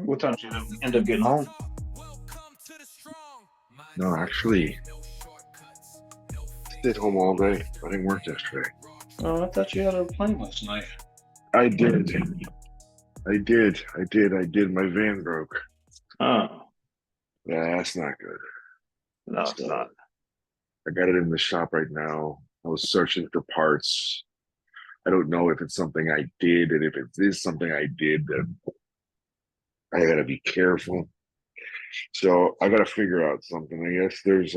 What time did you end up getting home? No, actually, stayed home all day. I didn't work yesterday. Oh, I thought you had a plane last night. I did. I did. My van broke. Oh, Yeah, that's not good. no, it's So not. I got it in the shop right now. I was searching for parts. I don't know if it's something I did, and if it is something I did, then I gotta be careful. So I gotta figure out something. I guess there's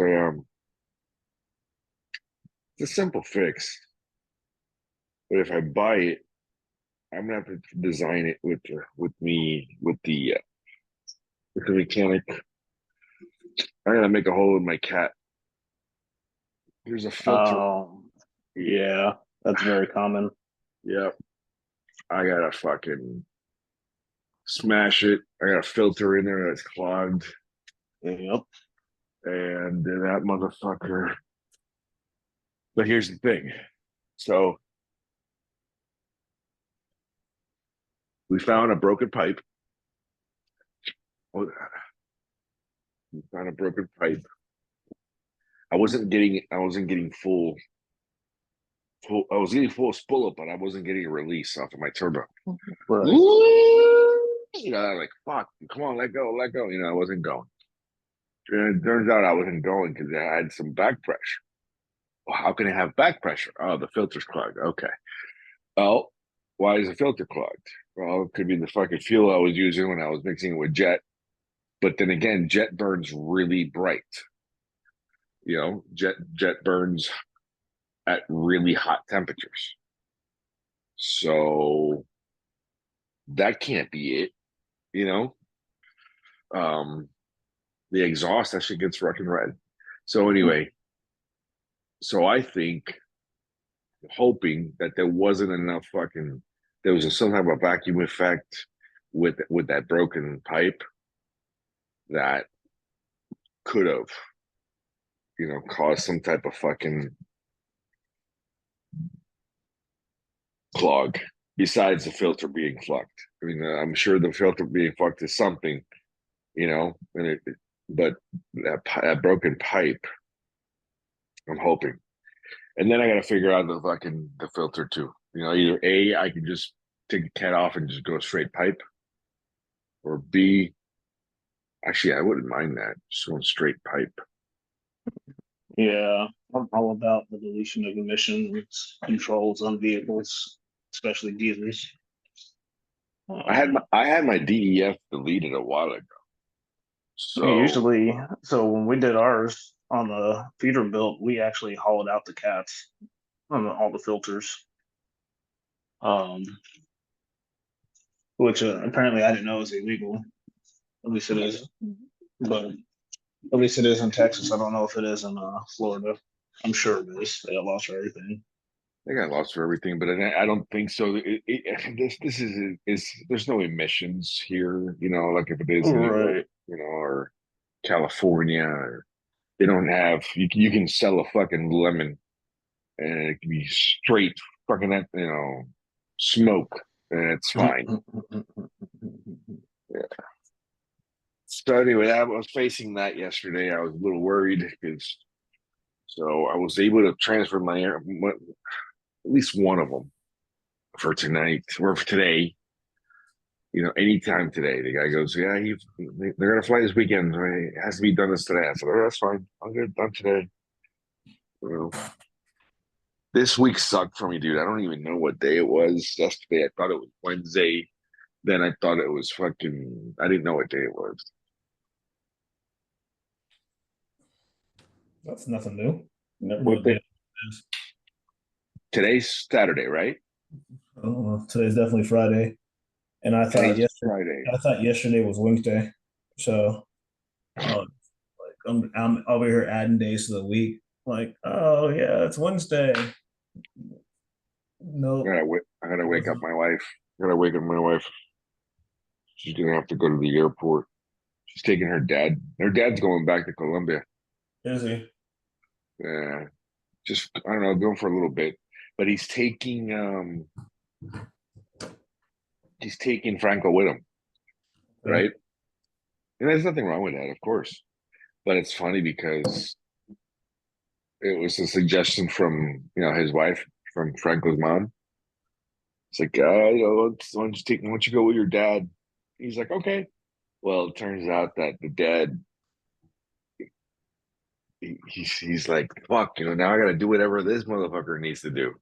it's a simple fix, but if I buy it, I'm gonna have to design it with the mechanic. I'm gonna make a hole in my cat. There's a filter. Yeah, that's very common. Yep. I gotta fucking smash it. I got a filter in there that's clogged. Yep. And that motherfucker. But here's the thing. So we found a broken pipe. Oh, we found a broken pipe. I wasn't getting full I was getting full spullet, but I wasn't getting a release off of my turbo. Right. You know, like fuck, come on, let go, let go. You know, I wasn't going. And it turns out I wasn't going because I had some back pressure. Well, how can I have back pressure? Oh, the filter's clogged. Okay. Well, why is the filter clogged? Well, it could be the fucking fuel I was using when I was mixing it with jet. But then again, jet burns really bright. You know, jet burns at really hot temperatures. So that can't be it, you know. Um, the exhaust that shit gets fucking red. So anyway, so I think hoping that there wasn't enough fucking there was some type of vacuum effect with that broken pipe that could have caused some type of fucking clog besides the filter being fucked. I mean, I'm sure the filter being fucked is something, and but that broken pipe, I'm hoping. And then I got to figure out the filter too. Either A, I can just take the cat off and just go straight pipe, or B, actually, I wouldn't mind that, just going straight pipe. Yeah, I'm all about the deletion of emissions controls on vehicles, especially diesels. I had my DEF deleted a while ago. So Usually, so when we did ours on the feeder built, we actually hauled out the cats on all the filters. Um, which apparently I didn't know was illegal. At least it is, but at least it is in Texas. I don't know if it is in Florida. I'm sure it is. They got laws for everything. they got lost for everything, but I don't think so. This is there's no emissions here, like if it is in New York, Right. or California, or they don't have. You can sell a fucking lemon, and it can be straight fucking smoke, and it's fine. Yeah. So anyway, I was facing that yesterday. I was a little worried because so I was able to transfer at least one of them for tonight or for today. Anytime today. The guy goes, "Yeah, they're gonna fly this weekend. Right? It has to be done this today." I said, "Oh, that's fine. I'll get it done today." Well, this week sucked for me, dude. I don't even know what day it was. Yesterday, I thought it was Wednesday. Then I thought it was fucking. I didn't know what day it was. That's nothing new. Never know What what day day? it is. Today's Saturday, right? Oh, today's definitely Friday, and Today's Friday. I thought yesterday was Wednesday. So, like, I'm over here adding days to the week. Like, oh yeah, it's Wednesday. Nope, I gotta it wake up wasn't. my wife. I gotta wake up my wife. She's gonna have to go to the airport. She's taking her dad. Her dad's going back to Colombia. Is he? Yeah, just I don't know, going for a little bit. But he's taking Franco with him. right? And there's nothing wrong with that, of course. But it's funny because it was a suggestion from his wife, from Franco's mom. It's like, why don't you go with your dad? He's like, okay. Well, it turns out that the dad, he's like, fuck, now I got to do whatever this motherfucker needs to do.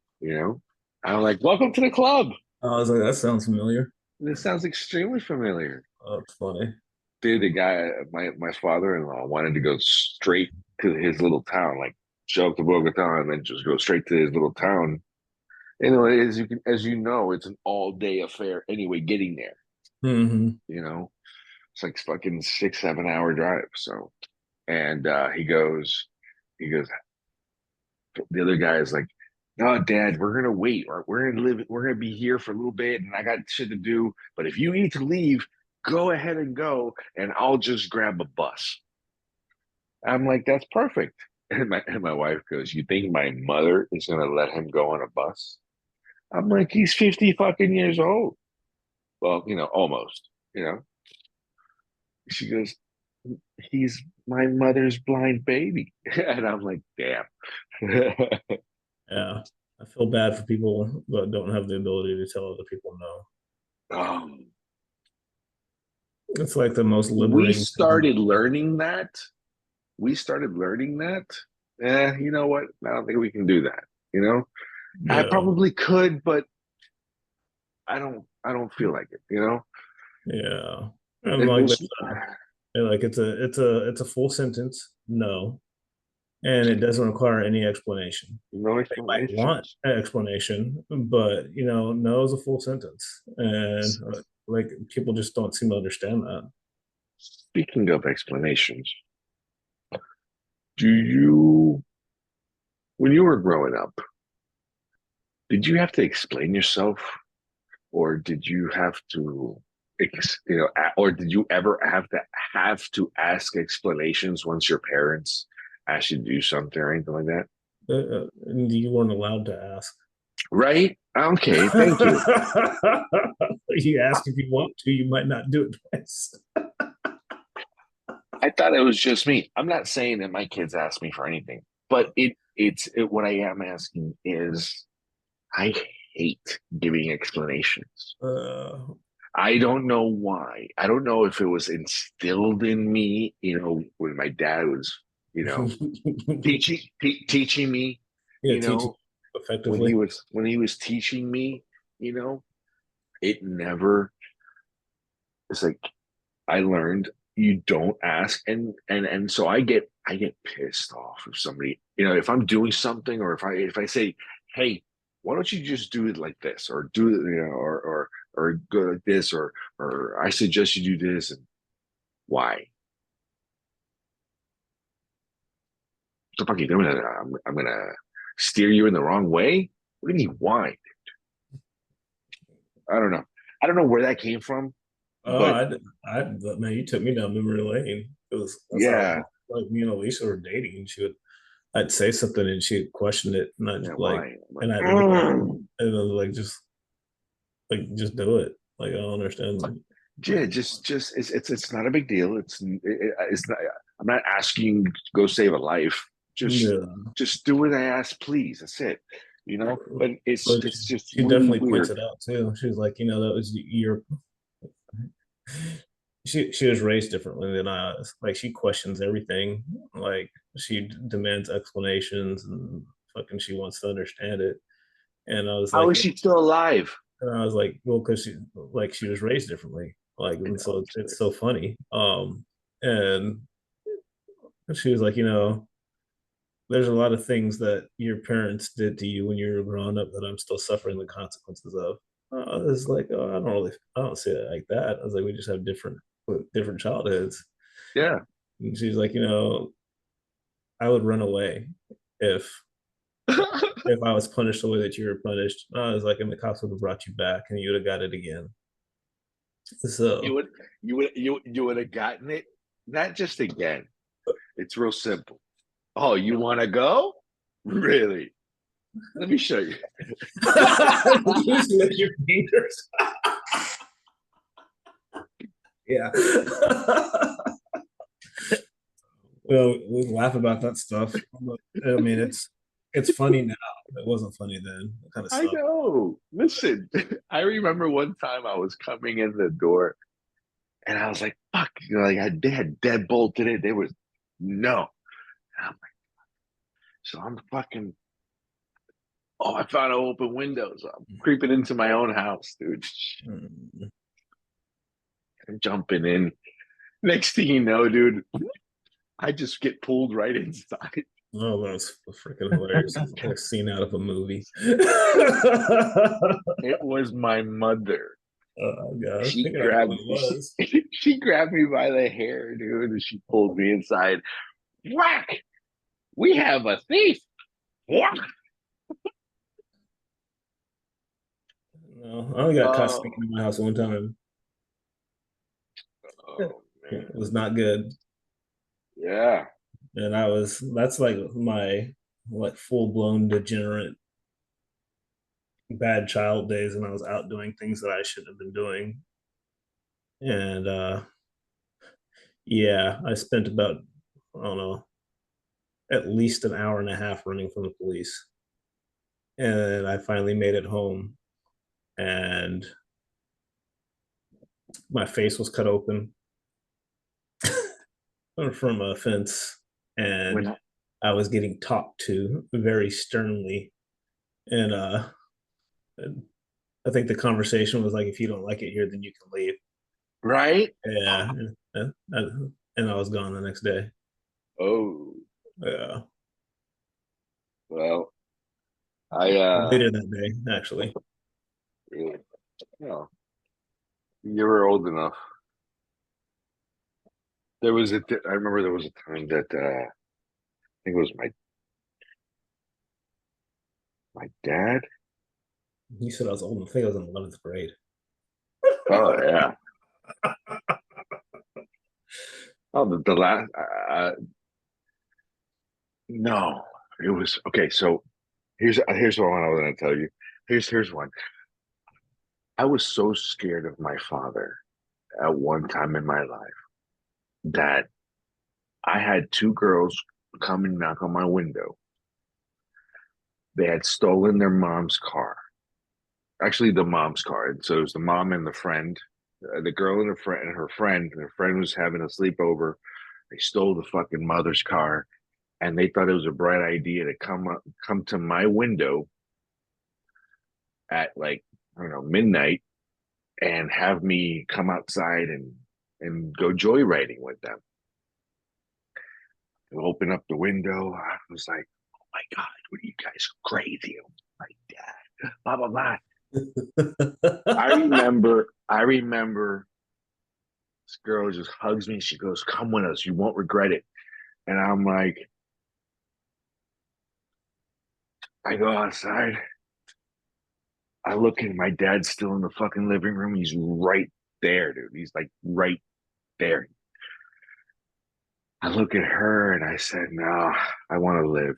I'm like, welcome to the club. I was like, that sounds familiar. This sounds extremely familiar. Oh, it's funny. Dude, the guy, my father-in-law wanted to go straight to his little town, like show up to Bogota and then just go straight to his little town. Anyway, as you know, it's an all-day affair anyway, getting there. Mm-hmm. It's like fucking 6-7 hour drive. So, and he goes, the other guy is like, no, Dad, we're gonna wait, or we're gonna be here for a little bit, and I got shit to do. But if you need to leave, go ahead and go, and I'll just grab a bus. I'm like, that's perfect. And my wife goes, you think my mother is gonna let him go on a bus? I'm like, he's 50 fucking years old. Well, almost. She goes, he's my mother's blind baby. And I'm like, damn. Yeah. I feel bad for people that don't have the ability to tell other people no. It's like the most liberating. We started learning that. You know what? I don't think we can do that. Yeah. I probably could, but I don't feel like it. Yeah. And like it's a full sentence, no. And it doesn't require any explanation. No They might explanation. want an explanation, but no is a full sentence. And like people just don't seem to understand that. Speaking of explanations, when you were growing up, did you have to explain yourself, or did you have to, or did you ever have to ask explanations once your parents asked you to do something or anything like that? You weren't allowed to ask. Right? Okay, thank you. You ask if you want to, you might not do it twice. I thought it was just me. I'm not saying that my kids ask me for anything, but what I am asking is, I hate giving explanations. I don't know why. I don't know if it was instilled in me, when my dad was, teaching me, teaching effectively. when he was teaching me, it never. It's like I learned you don't ask, and so I get pissed off if somebody, if I'm doing something, or if I say, hey, why don't you just do it like this, or do it, or go like this, or I suggest you do this, and why? What the fuck are you doing? I'm gonna steer you in the wrong way. What do you mean, why? I don't know. I don't know where that came from. But man, you took me down memory lane. That's how, like me and Alicia were dating. I'd say something and she'd question it, and I'd and I'd and I was like, just do it. Like I don't understand. Yeah, just it's not a big deal. It's not. I'm not asking you to go save a life. Just do what I ask, please. That's it. But it's just she really definitely weird. points it out too. She was like, that was your. She was raised differently than I was. Like she questions everything. Like she demands explanations and fucking she wants to understand it. And I was like, how is she still alive? And I was like, well, because she was raised differently. Like, and so it's so funny. And she was like, there's a lot of things that your parents did to you when you were growing up that I'm still suffering the consequences of. I was like, oh, I don't see it like that. I was like, we just have different childhoods. Yeah. And she's like, I would run away if I was punished the way that you were punished. I was like, and the cops would have brought you back, and you would have got it again. So you would have gotten it, not just again. It's real simple. Oh, you want to go? Really? Let me show you. Use your fingers. Yeah. Well, we laugh about that stuff. But, I mean, it's funny now. It wasn't funny then. It kind of I sucked. know. Listen, I remember one time I was coming in the door and I was like, fuck, like they had deadbolted it. They was no. And I'm like, so I'm fucking, oh, I found open windows. I'm creeping into my own house, dude. Mm. I'm jumping in. Next thing you know, dude, I just get pulled right inside. Oh, that's freaking hilarious. It's like a scene out of a movie. It was my mother. Oh god, I She think I know what grabbed it was. she grabbed me by the hair, dude, and she pulled me inside. Whack! We have a thief. Whack! No, I only got caught Oh, sneaking in my house one time. oh It man. was not good. Yeah. And that's like my like full blown degenerate bad child days, and I was out doing things that I shouldn't have been doing. And yeah, I spent about, I don't know, at least an hour and a half running from the police. And I finally made it home, and my face was cut open from a fence, and When I was getting talked to very sternly. And I think the conversation was like, if you don't like it here, then you can leave. right? Yeah. And I was gone the next day. Oh, Yeah. well, I Later that day, actually. really, no, you were old enough. I remember there was a time that I think it was my dad. He said I was old. I think I was in 11th grade. Oh yeah. Oh, the last. No, it was okay. So here's the one I was going to tell you. Here's one. I was so scared of my father at one time in my life that I had two girls come and knock on my window. They had stolen their mom's car, actually the mom's car. And so it was the mom and the friend, the girl and her friend. Their friend was having a sleepover. They stole the fucking mother's car, and they thought it was a bright idea to come to my window at like I don't know midnight and have me come outside and go joyriding with them. I open up the window. I was like, "Oh my god, what are you guys crazy?" Oh my dad, blah blah blah. I remember this girl just hugs me. She goes, "Come with us. You won't regret it." And I'm like, I go outside. I look and my dad's still in the fucking living room. He's right there, dude. He's like right there. I look at her and I said, "No, I want to live.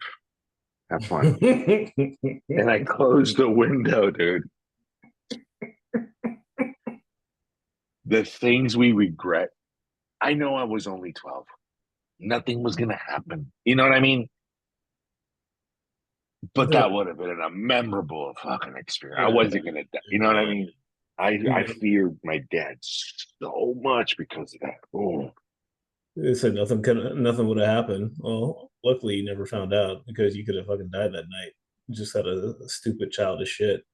Have fun." And I closed the window, dude. The things we regret. I know I was only 12. Nothing was gonna happen. You know what I mean? But Yeah. that would have been a memorable fucking experience. I Yeah. wasn't gonna die. You know what I mean? I Yeah. feared my dad so much because of that. Oh, They said nothing would have happened. Well, luckily you never found out because you could have fucking died that night. Just had a stupid childish shit.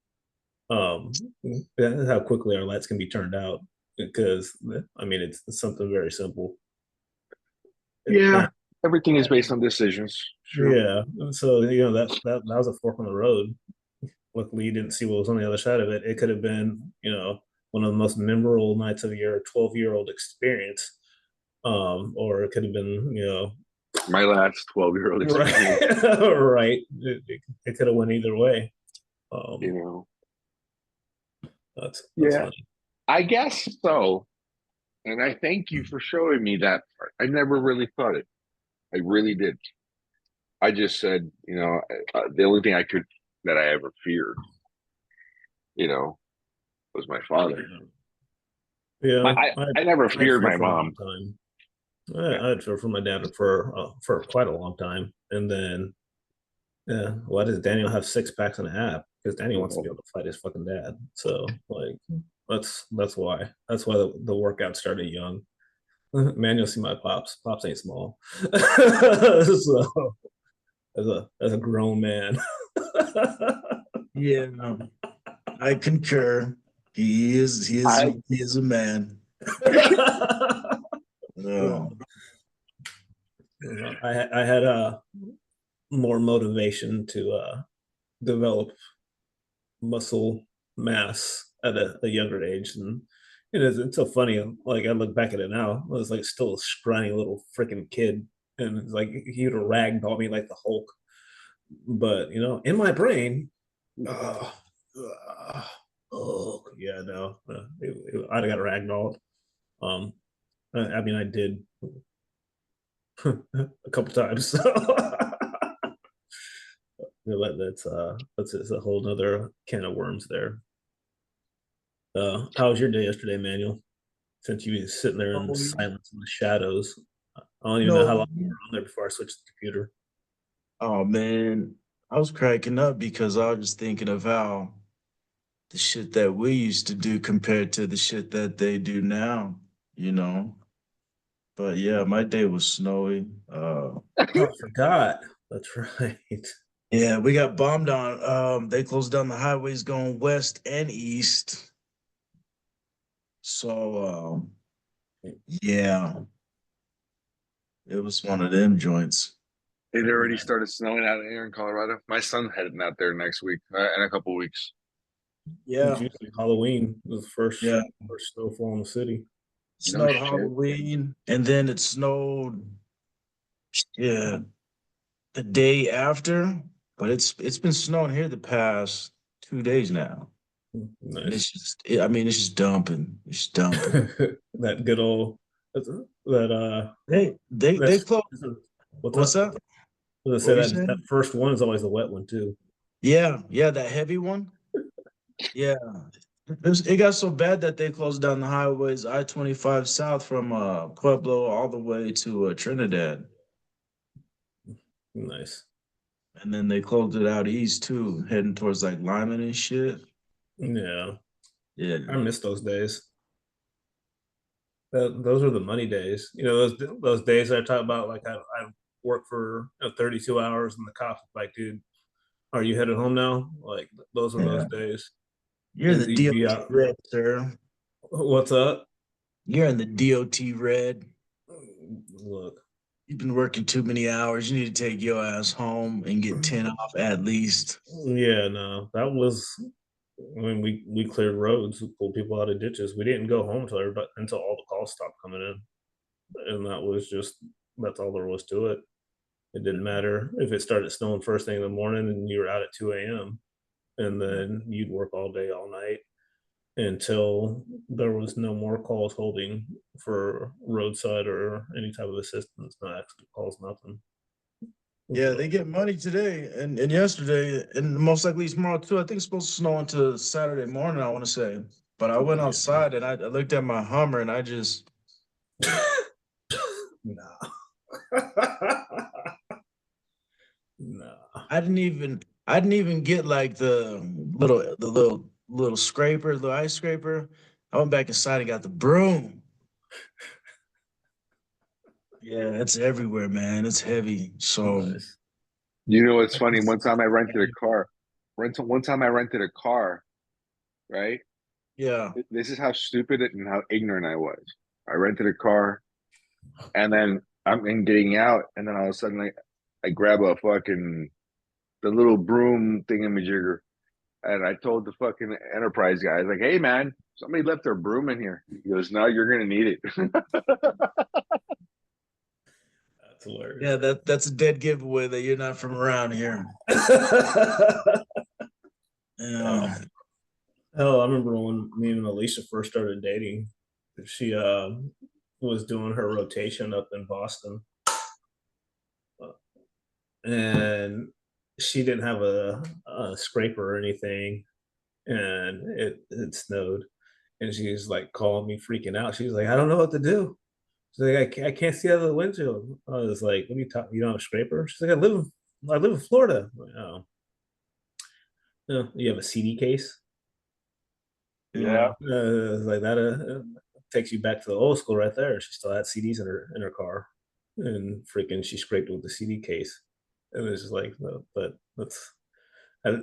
That's how quickly our lights can be turned out. Because I mean, it's something very simple. yeah. Everything is based on decisions. True. Yeah. So that was a fork on the road. Luckily, you didn't see what was on the other side of it. It could have been, one of the most memorable nights of your 12-year-old experience. Or it could have been, My last 12-year-old experience. right, right. It could have went either way. You Um, know. that's Yeah, funny. I guess so. And I thank you for showing me that part. I never really thought it. I really did. I just said, the only thing that I ever feared, was my father. Yeah, I never I had feared fur my for a long mom. time. Yeah. I had fur from my dad for quite a long time, and then yeah, why does Daniel have 6 packs and a half? Because Daniel wants to be able to fight his fucking dad. So like that's why. That's why the workout started young. Man, you'll see my pops. Pops ain't small. So as a grown man. Yeah, I concur. I He is a man. No. I had more motivation to develop muscle mass at a younger age, and it's so funny. Like I look back at it now, I was like still a scrawny little freaking kid, and it's like he would have ragdoll me like the Hulk. But in my brain, uh, oh yeah, no, I'd have got ragdolled. Um, I mean, I did a couple times. So that's it's a whole nother can of worms there. How was your day yesterday, Manuel? Since you were sitting there in the Oh, silence and the shadows, I don't even know how no. long you were on there before I switched the computer. Oh man, I was cracking up because I was just thinking of how the shit that we used to do compared to the shit that they do now, you know. But yeah, my day was snowy. Oh, I forgot. That's right. Yeah, we got bombed on. They closed down the highways going west and east. So yeah, it was one of them joints. It already Yeah. started snowing out here in Colorado. My son's heading out there next week, in a couple weeks. It's Yeah, usually Halloween was the yeah. first snowfall in the city. No Snowed shit. Halloween, and then it snowed. Yeah, the day after, but it's been snowing here the past 2 days now, and Nice. I mean, it's just dumping. It's just dumping. That good old that They that's close. what's What's up? up? I was What gonna were you say that saying? first one is always the wet one too. Yeah, yeah, that heavy one. Yeah, it got so bad that they closed down the highways I-25 south from Pueblo all the way to Trinidad, Nice. and then they closed it out east too, heading towards like Lyman and shit. Yeah, Yeah, I miss those days. Those are the money days. Those days I talk about. Like I work for 32 hours, and the cops like, dude, are you headed home now? Like those are those yeah. days. You're in And the you'd be DOT out. red, sir. What's up? You're in the DOT red. Look, You've been working too many hours. You need to take your ass home and get 10 off at least. yeah, no, that was when we cleared roads, we pulled people out of ditches. We didn't go home until all the calls stopped coming in, and that's all there was to it. It didn't matter if it started snowing first thing in the morning and you were out at 2 a.m. and then you'd work all day, all night until there was no more calls holding for roadside or any type of assistance, no accident calls, nothing. Yeah, So they get money today and yesterday, and most likely tomorrow too. I think it's supposed to snow until Saturday morning, I want to say. But I went yeah. outside and I looked at my Hummer and I just No. No. I didn't even get like the little scraper, the ice scraper. I went back inside and got the broom. Yeah, it's everywhere, man. It's heavy. So Nice. You know what's funny? One time I rented a car, right? yeah. This is how stupid and how ignorant I was. I rented a car, and then I'm in getting out, and then all of a sudden I grab a fucking the little broom thingamajigger, and I told the fucking enterprise guy, I was like, "Hey man, somebody left their broom in here." He goes, "No, you're gonna need it." That's hilarious. Yeah, that's a dead giveaway that you're not from around here. Oh, Yeah. hell, I remember when me and Alicia first started dating. She was doing her rotation up in Boston, and she didn't have a scraper or anything, and it snowed. and she's like calling me freaking out. She's like, I don't know what to do. She's like, I can't see out of the windshield. I was like, what are you talking? You don't have a scraper? She's like, I live in Florida. I'm like, oh, no, you have a CD case. Yeah. Like that takes you back to the old school right there. She still had CDs in her car, and freaking she scraped it with the CD case. It was just like, no, but that's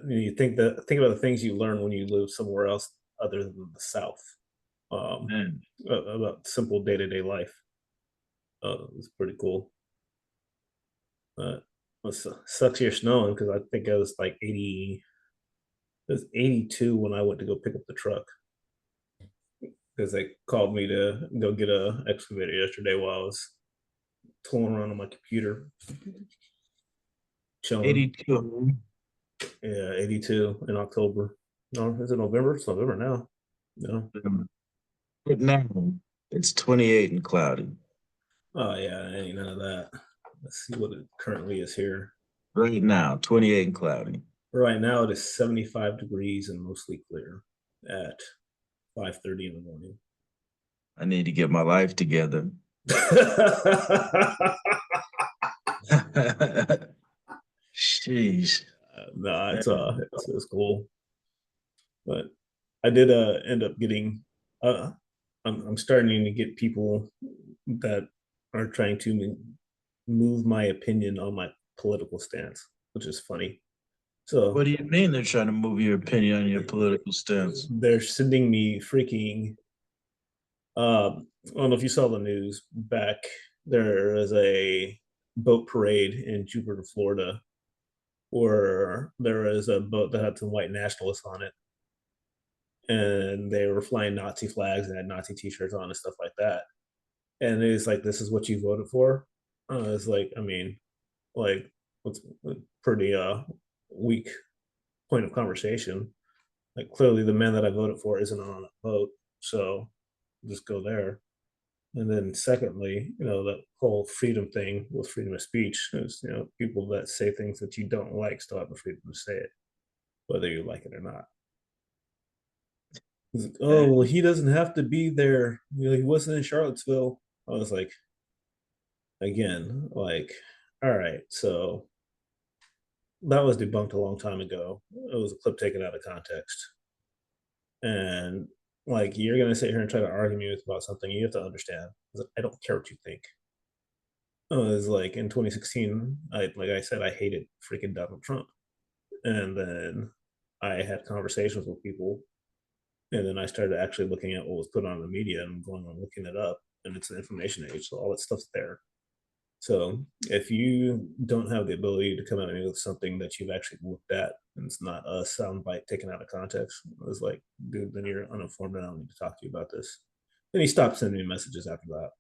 you think about the things you learn when you live somewhere else other than the South, um, Man, about simple day to day life. It's pretty cool. But it sucks here snowing because I think I was like 80. It was 82 when I went to go pick up the truck because they called me to go get a excavator yesterday while I was tooling around on my computer, chilling. 82. Yeah, 82 in October. No, is it November? It's November now. No. But now it's 28 and cloudy. Oh yeah, ain't none of that. Let's see what it currently is here. Right now, 28 and cloudy. Right now it is 75 degrees and mostly clear at 5:30 in the morning. I need to get my life together. Sheesh. No, it's cool. But I did end up getting I'm starting to get people that are trying to move my opinion on my political stance, which is funny. So What do you mean they're trying to move your opinion on your political stance? they're sending me freaking I don't know if you saw the news back. There is a boat parade in Jupiter, Florida, where there is a boat that had some white nationalists on it, and they were flying Nazi flags and had Nazi T-shirts on and stuff like that. And it's like, this is what you voted for. It's like, I mean, like, what's a pretty weak point of conversation. Like, clearly, the man that I voted for isn't on that boat, so just go there. And then, secondly, that whole freedom thing with freedom of speech is, people that say things that you don't like still have the freedom to say it, whether you like it or not. He's like, oh, well, he doesn't have to be there. He wasn't in Charlottesville. I was like, again, like, all right, so that was debunked a long time ago. It was a clip taken out of context. And like, you're going to sit here and try to argue me about something, you have to understand. I don't care what you think. It was like in 2016, like I said, I hated freaking Donald Trump. And then I had conversations with people. And then I started actually looking at what was put on the media and going on looking it up. And it's an information age, so all that stuff's there. So if you don't have the ability to come at me with something that you've actually looked at and it's not a soundbite taken out of context, it's like, dude, then you're uninformed and I don't need to talk to you about this. Then he stopped sending me messages after that.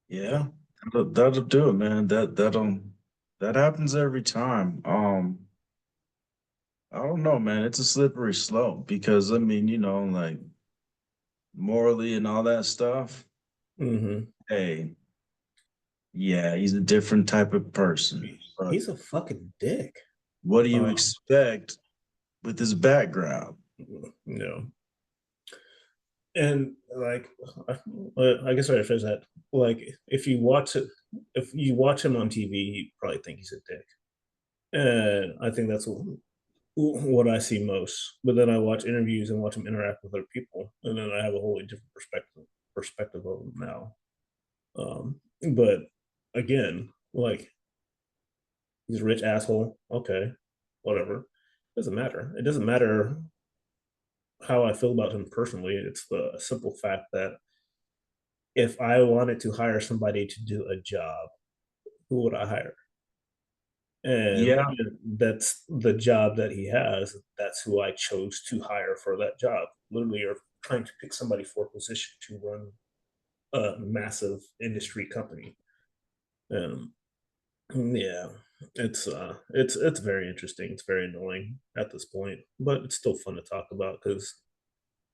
Yeah, that'll do it, man. That happens every time. I don't know, man. It's a slippery slope because I mean, like morally and all that stuff. Mm-hmm. Hey, yeah, he's a different type of person. But He's a fucking dick. what do you expect with his background? No. And like, I guess I phrase that. Like, if you watch him on TV, you probably think he's a dick. And I think that's what I see most. But then I watch interviews and watch him interact with other people, and then I have a wholly different perspective of him now. But again, like, he's a rich asshole. Okay, whatever. Doesn't matter. It doesn't matter how I feel about him personally. It's the simple fact that if I wanted to hire somebody to do a job, who would I hire? And Yeah, that's the job that he has. That's who I chose to hire for that job. Literally, you're trying to pick somebody for a position to run a massive industry company. Um, yeah, it's very interesting. It's very annoying at this point, but it's still fun to talk about because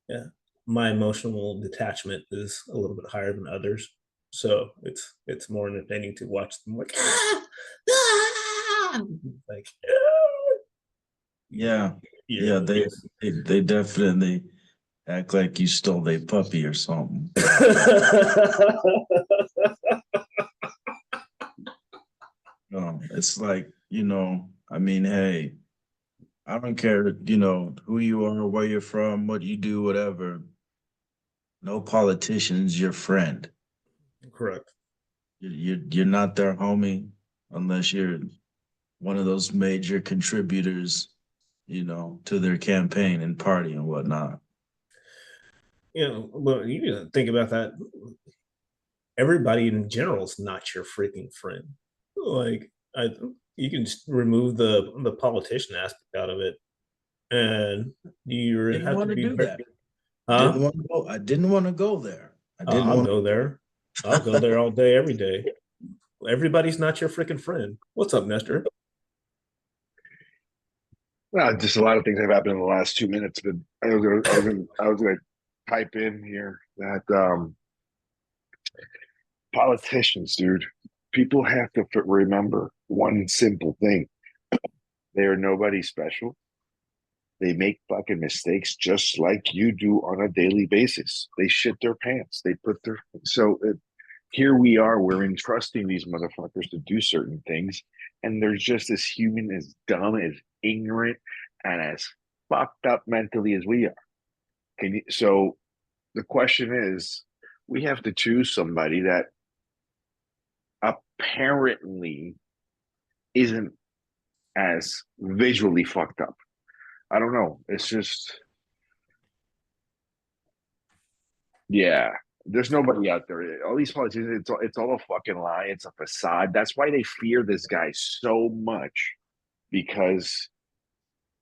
yeah, my emotional detachment is a little bit higher than others, so it's more entertaining to watch them like like yeah, yeah, yeah. They definitely Act like you stole their puppy or something. It's like, I mean, hey, I don't care, who you are, where you're from, what you do, whatever. No politician's your friend. Correct. You're not their homie unless you're one of those major contributors, to their campaign and party and whatnot. But you need to think about that. Everybody in general is not your freaking friend. Like, you can just remove the politician aspect out of it, and you Didn't have to want to be do very, that. huh? I didn't want to go there. I didn't I'll want go to. there. I'll go there all day, every day. Everybody's not your freaking friend. What's up, Nestor? Well, just a lot of things have happened in the last 2 minutes, but I was gonna type in here that politicians, dude, people have to remember one simple thing: they are nobody special. They make fucking mistakes just like you do on a daily basis. They shit their pants. They put their here we are. We're entrusting these motherfuckers to do certain things, and they're just as human, as dumb, as ignorant, and as fucked up mentally as we are. So the question is, we have to choose somebody that apparently isn't as visually fucked up. I don't know. It's just, yeah. There's nobody out there. All these politicians, it's all a fucking lie. It's a facade. That's why they fear this guy so much, because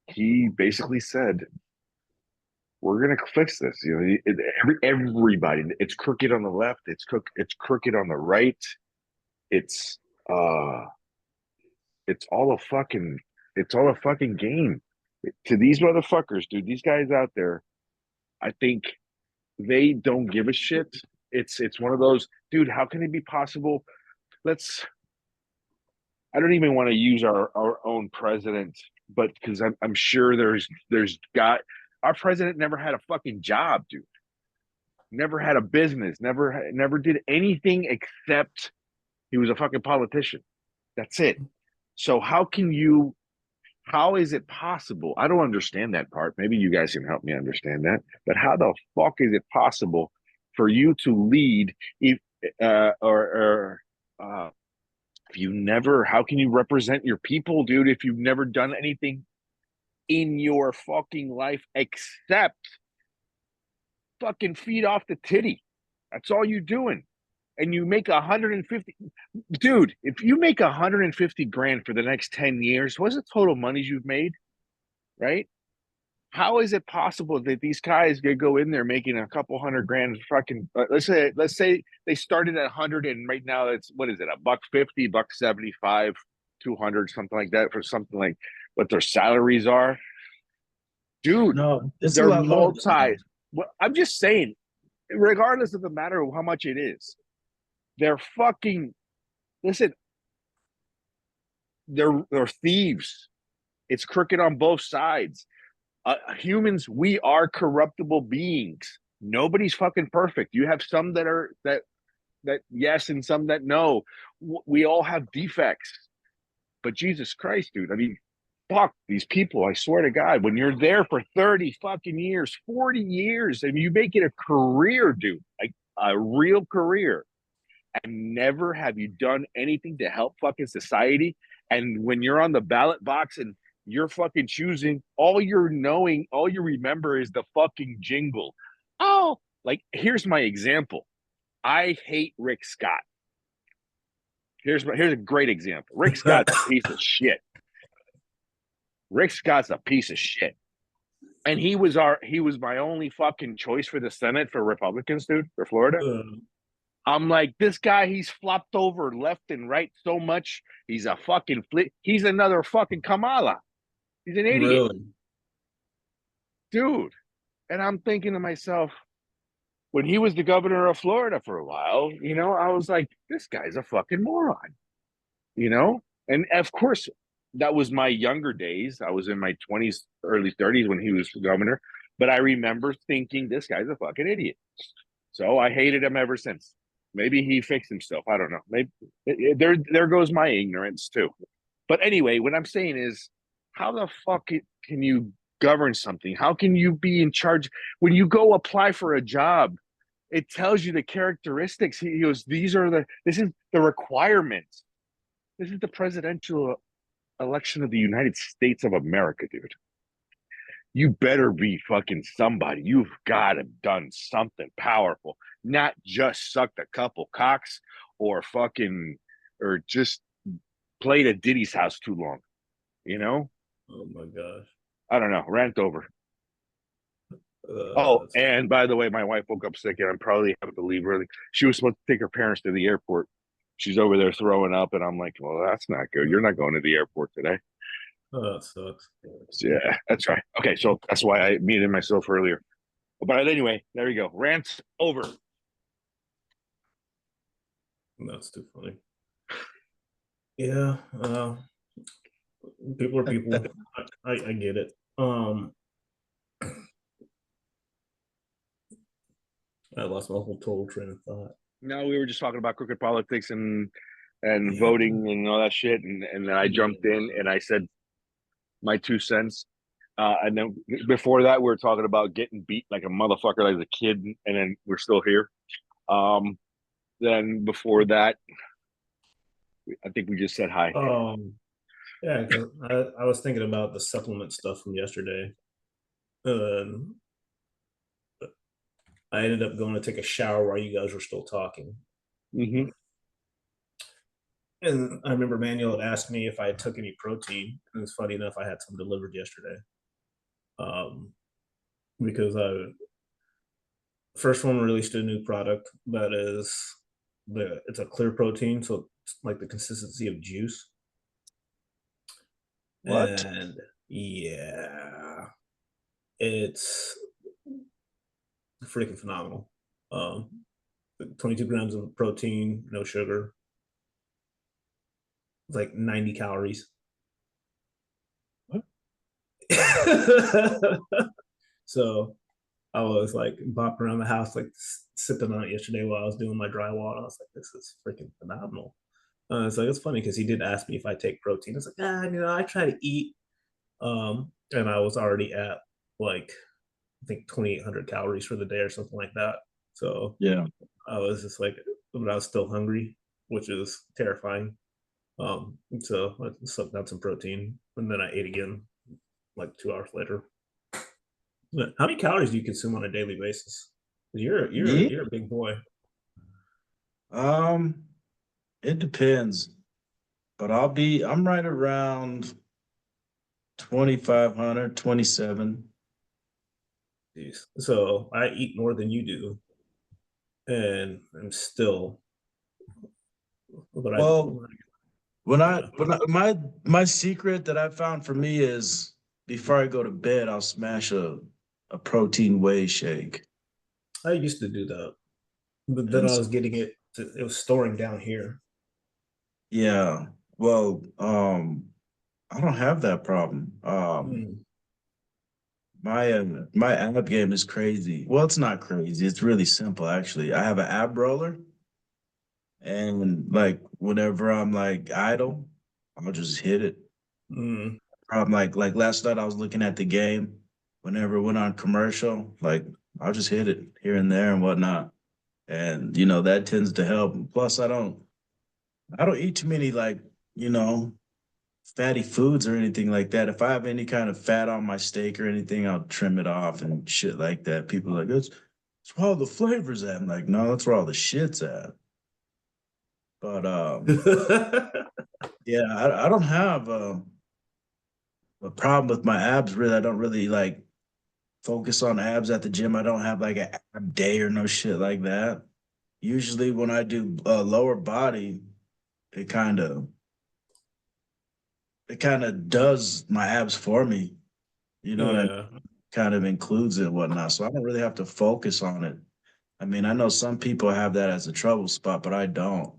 he basically said, "We're gonna fix this." Everybody. It's crooked on the left. It's crooked on the right. It's uh, it's all a fucking. It's all a fucking game. To these motherfuckers, dude. These guys out there, I think they don't give a shit. It's one of those, dude. How can it be possible? Let's. I don't even want to use our own president, but because I'm sure there's got our president never had a fucking job, dude. Never had a business. Never did anything except he was a fucking politician. That's it. So how is it possible? I don't understand that part. Maybe you guys can help me understand that. But how the fuck is it possible for you to lead if or if you never, how can you represent your people, dude, if you've never done anything in your fucking life except fucking feed off the titty? That's all you're doing. And you make 150, dude, if you make 150 grand for the next 10 years, what's the total monies you've made? Right? How is it possible that these guys could go in there making a couple hundred grand fucking let's say they started at 100, and right now it's, what is it, $150, $175, 200, something like that, for something like what their salaries are, dude. No, it's a They're lot lower than multi, well, I'm just saying, regardless of the matter of how much it is, they're fucking, listen, they're thieves. It's crooked on both sides. Humans, we are corruptible beings. Nobody's fucking perfect. You have some that are that yes, and some that no. We all have defects. But Jesus Christ, dude, I mean, fuck these people. I swear to God, when you're there for 30 fucking years, 40 years, and you make it a career, dude, like a real career, and never have you done anything to help fucking society. And when you're on the ballot box and you're fucking choosing, all you're knowing, all you remember is the fucking jingle. Oh, like, here's my example. I hate Rick Scott. Here's a great example. Rick Scott's a piece of shit. Rick Scott's a piece of shit. And he was my only fucking choice for the Senate for Republicans, dude, for Florida. I'm like, this guy, he's flopped over left and right so much. He's a fucking he's another fucking Kamala. He's an idiot. Really? Dude. And I'm thinking to myself, when he was the governor of Florida for a while, I was like, this guy's a fucking moron, And of course, that was my younger days. I was in my 20s, early 30s when he was governor. But I remember thinking this guy's a fucking idiot. So I hated him ever since. Maybe he fixed himself. I don't know. Maybe there goes my ignorance too. But anyway, what I'm saying is, how the fuck can you govern something? How can you be in charge when you go apply for a job? It tells you the characteristics. He goes, this is the requirements. This is the presidential election of the United States of America, dude. You better be fucking somebody. You've got to have done something powerful, not just sucked a couple cocks or just played at Diddy's house too long. You know? Oh my gosh. I don't know. Rant over. And by the way, my wife woke up sick and I'm probably having to leave early. She was supposed to take her parents to the airport. She's over there throwing up, and I'm like, well, that's not good. You're not going to the airport today. Oh, that sucks. Yeah, that's right. Okay, so that's why I muted myself earlier. But anyway, there you go. Rant over. That's too funny. Yeah, people are people. I get it. I lost my whole total train of thought. No, we were just talking about crooked politics and voting and all that shit, and then I jumped in and I said my 2 cents. And then before that, we were talking about getting beat like a motherfucker as a kid, and then we're still here. Then before that, I think we just said hi. Yeah, because I was thinking about the supplement stuff from yesterday. I ended up going to take a shower while you guys were still talking. Mm-hmm. And I remember Manuel had asked me if I took any protein. And it's funny enough, I had some delivered yesterday. Because first one released a new product that is it's a clear protein, so it's like the consistency of juice. What? And yeah, it's freaking phenomenal. 22 grams of protein, no sugar. It's like 90 calories. What? So I was like bopping around the house, like sipping on it yesterday while I was doing my drywall. And I was like, this is freaking phenomenal. So it's funny because he did ask me if I take protein. It's like, I try to eat. And I was already at like, I think 2,800 calories for the day or something like that. So yeah, I was just like, but I was still hungry, which is terrifying. So I sucked down some protein and then I ate again like 2 hours later. How many calories do you consume on a daily basis? You're a big boy. It depends, but I'm right around 2,500, 27. Jeez. So I eat more than you do, and I'm still. Well, my secret that I found for me is before I go to bed, I'll smash a protein whey shake. I used to do that, but then I was getting it. It was storing down here. Yeah. Well, I don't have that problem. My ab game is crazy. Well, it's not crazy. It's really simple, actually. I have an ab roller, and like whenever I'm like idle, I'll just hit it. I'm like last night I was looking at the game. Whenever it went on commercial, like I'll just hit it here and there and whatnot, and that tends to help. Plus, I don't eat too many like fatty foods or anything like that. If I have any kind of fat on my steak or anything, I'll trim it off and shit like that. People are like, that's where all the flavors at. I'm like, no, that's where all the shit's at. But yeah, I don't have a problem with my abs. Really, I don't really like focus on abs at the gym. I don't have like an ab day or no shit like that. Usually, when I do lower body, it kind of does my abs for me. You know what I mean? Kind of includes it and whatnot. So I don't really have to focus on it. I mean, I know some people have that as a trouble spot, but I don't.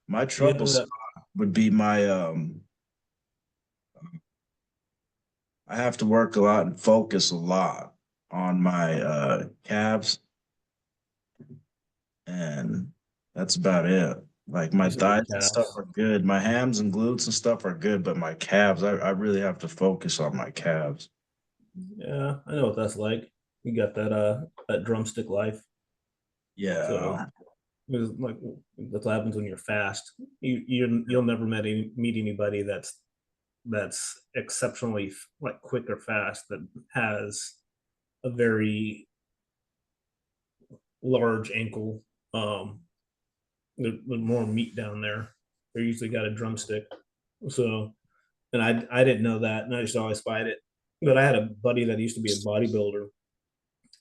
My trouble spot would be I have to work a lot and focus a lot on my calves, and that's about it. Like my You said your thighs and stuff calves. are good. My hams and glutes and stuff are good, but my calves, I really have to focus on my calves. Yeah, I know what that's like. You got that drumstick life. So Yeah. it's like that's what happens when you're fast. You'll never meet anybody that's exceptionally like quick or fast that has a very large ankle. With more meat down there. They usually got a drumstick. So, and I didn't know that, and I just always fight it. But I had a buddy that used to be a bodybuilder,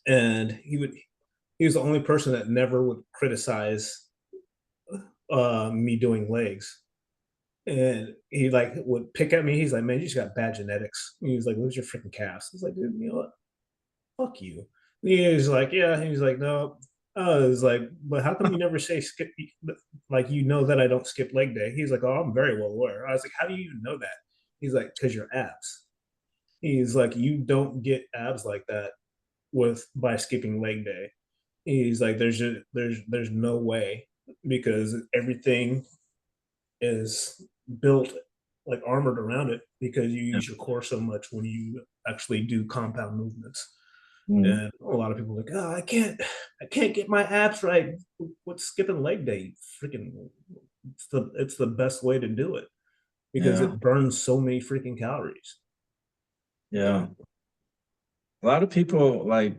and he was the only person that never would criticize me doing legs. And he like would pick at me. He's like, "Man, you just got bad genetics." He was like, "Where's your freaking calves?" I was like, "Dude, you know what? Fuck you." He was like, "Yeah." He was like, "No." I was like, "But how come you never say skip? Like, you know that I don't skip leg day." He's like, "Oh, I'm very well aware." I was like, "How do you even know that?" He's like, "Because your abs." He's like, "You don't get abs like that with by skipping leg day." He's like, there's no way because everything is built like armored around it because you Yeah. use your core so much when you actually do compound movements. Mm. And a lot of people are like, oh, I can't get my abs right. What's skipping leg day? Freaking, it's the best way to do it because Yeah. it burns so many freaking calories. Yeah. A lot of people like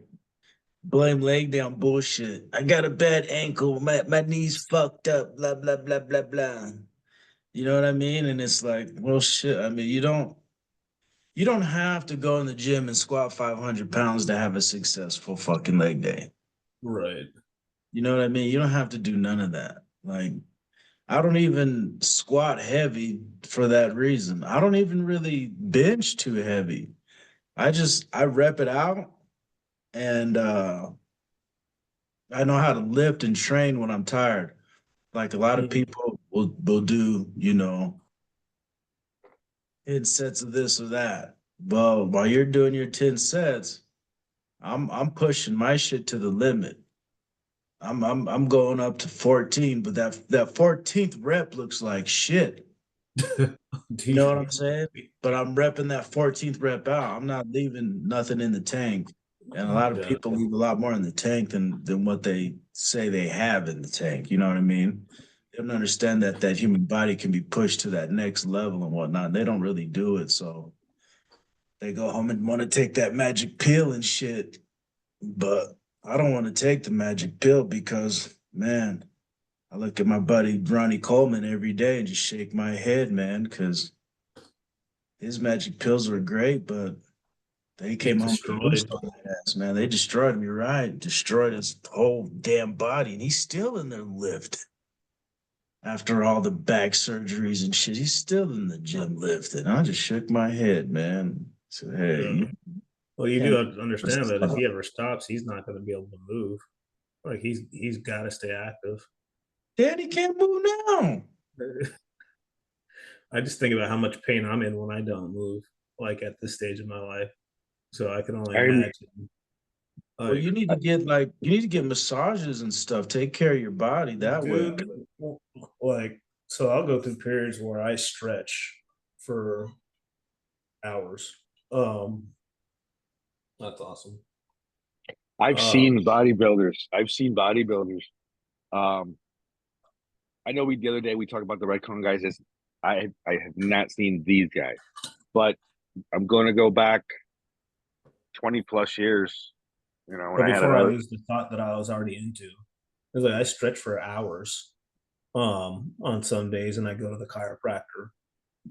blame leg day on bullshit. I got a bad ankle. My knee's fucked up. Blah blah blah blah blah. You know what I mean? And it's like, well, shit. I mean, you don't have to go in the gym and squat 500 pounds to have a successful fucking leg day. Right. You know what I mean? You don't have to do none of that. Like, I don't even squat heavy for that reason. I don't even really bench too heavy. I rep it out, and I know how to lift and train when I'm tired. Like a lot of Mhm. people will do, you know, 10 sets of this or that. Well, while you're doing your 10 sets, I'm pushing my shit to the limit. I'm going up to 14, but that 14th rep looks like shit. You know what I'm saying? But I'm repping that 14th rep out. I'm not leaving nothing in the tank. And a lot of Yeah. people leave a lot more in the tank than what they say they have in the tank. You know what I mean? They don't understand that that human body can be pushed to that next level and whatnot. They don't really do it. So they go home and want to take that magic pill and shit. But I don't want to take the magic pill because, man, I look at my buddy Ronnie Coleman every day and just shake my head, man, because his magic pills were great, but they Get came home to roost destroyed. on that ass, man. They destroyed him. You're right. Destroyed his whole damn body, and he's still in there lift. After all the back surgeries and shit, he's still in the gym lifting. I just shook my head, man. Said, hey, Yeah. you Well, you do can't. have to understand that if he ever stops, he's not going to be able to move. Like he's got to stay active. Daddy can't move now. I just think about how much pain I'm in when I don't move, like at this stage of my life. So I can only I'm imagine. Well, Like, you need to get massages and stuff. Take care of your body that way. dude, like, so I'll go through periods where I stretch for hours. Um, that's awesome. I've Um, seen bodybuilders. I've seen bodybuilders. Um, I know the other day we talked about the red cone guys. I have not seen these guys, but I'm going to go back 20 plus years. You know, when but I had before I a lose the thought that I was already into, it's like I stretch for hours on some days, and I go to the chiropractor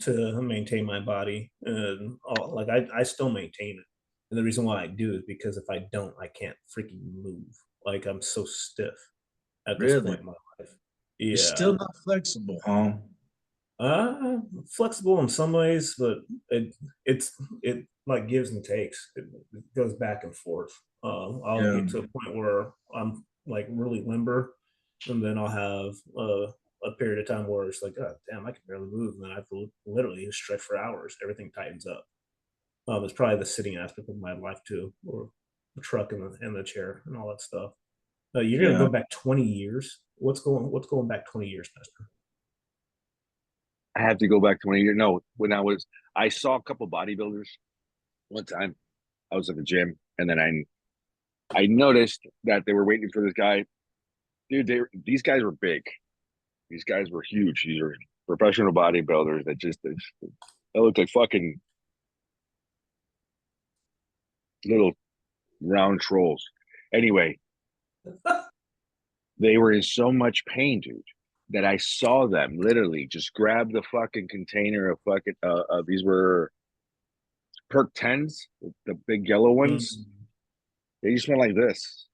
to maintain my body and all, like I still maintain it. And the reason why I do is because if I don't, I can't freaking move. Like I'm so stiff at this Really, point in my life. you're still Yeah. not flexible, huh? Flexible in some ways, but it like gives and takes. It goes back and forth. I'll Yeah. get to a point where I'm like really limber, and then I'll have a period of time where it's like, oh damn, I can barely move, and then I have to literally stretch for hours. Everything tightens up. It's probably the sitting aspect of my life too. Or truck and the chair and all that stuff. You're gonna Yeah. go back 20 years. What's going back 20 years, Nestor? I have to go back 20 years. No, when I saw a couple bodybuilders one time. I was at the gym, and then I noticed that they were waiting for this guy. Dude, these guys were big. These guys were huge. These are professional bodybuilders that they looked like fucking little round trolls. Anyway, they were in so much pain, dude, that I saw them literally just grab the fucking container of fucking these were Perk 10s, the big yellow ones. Mm. They just went like this.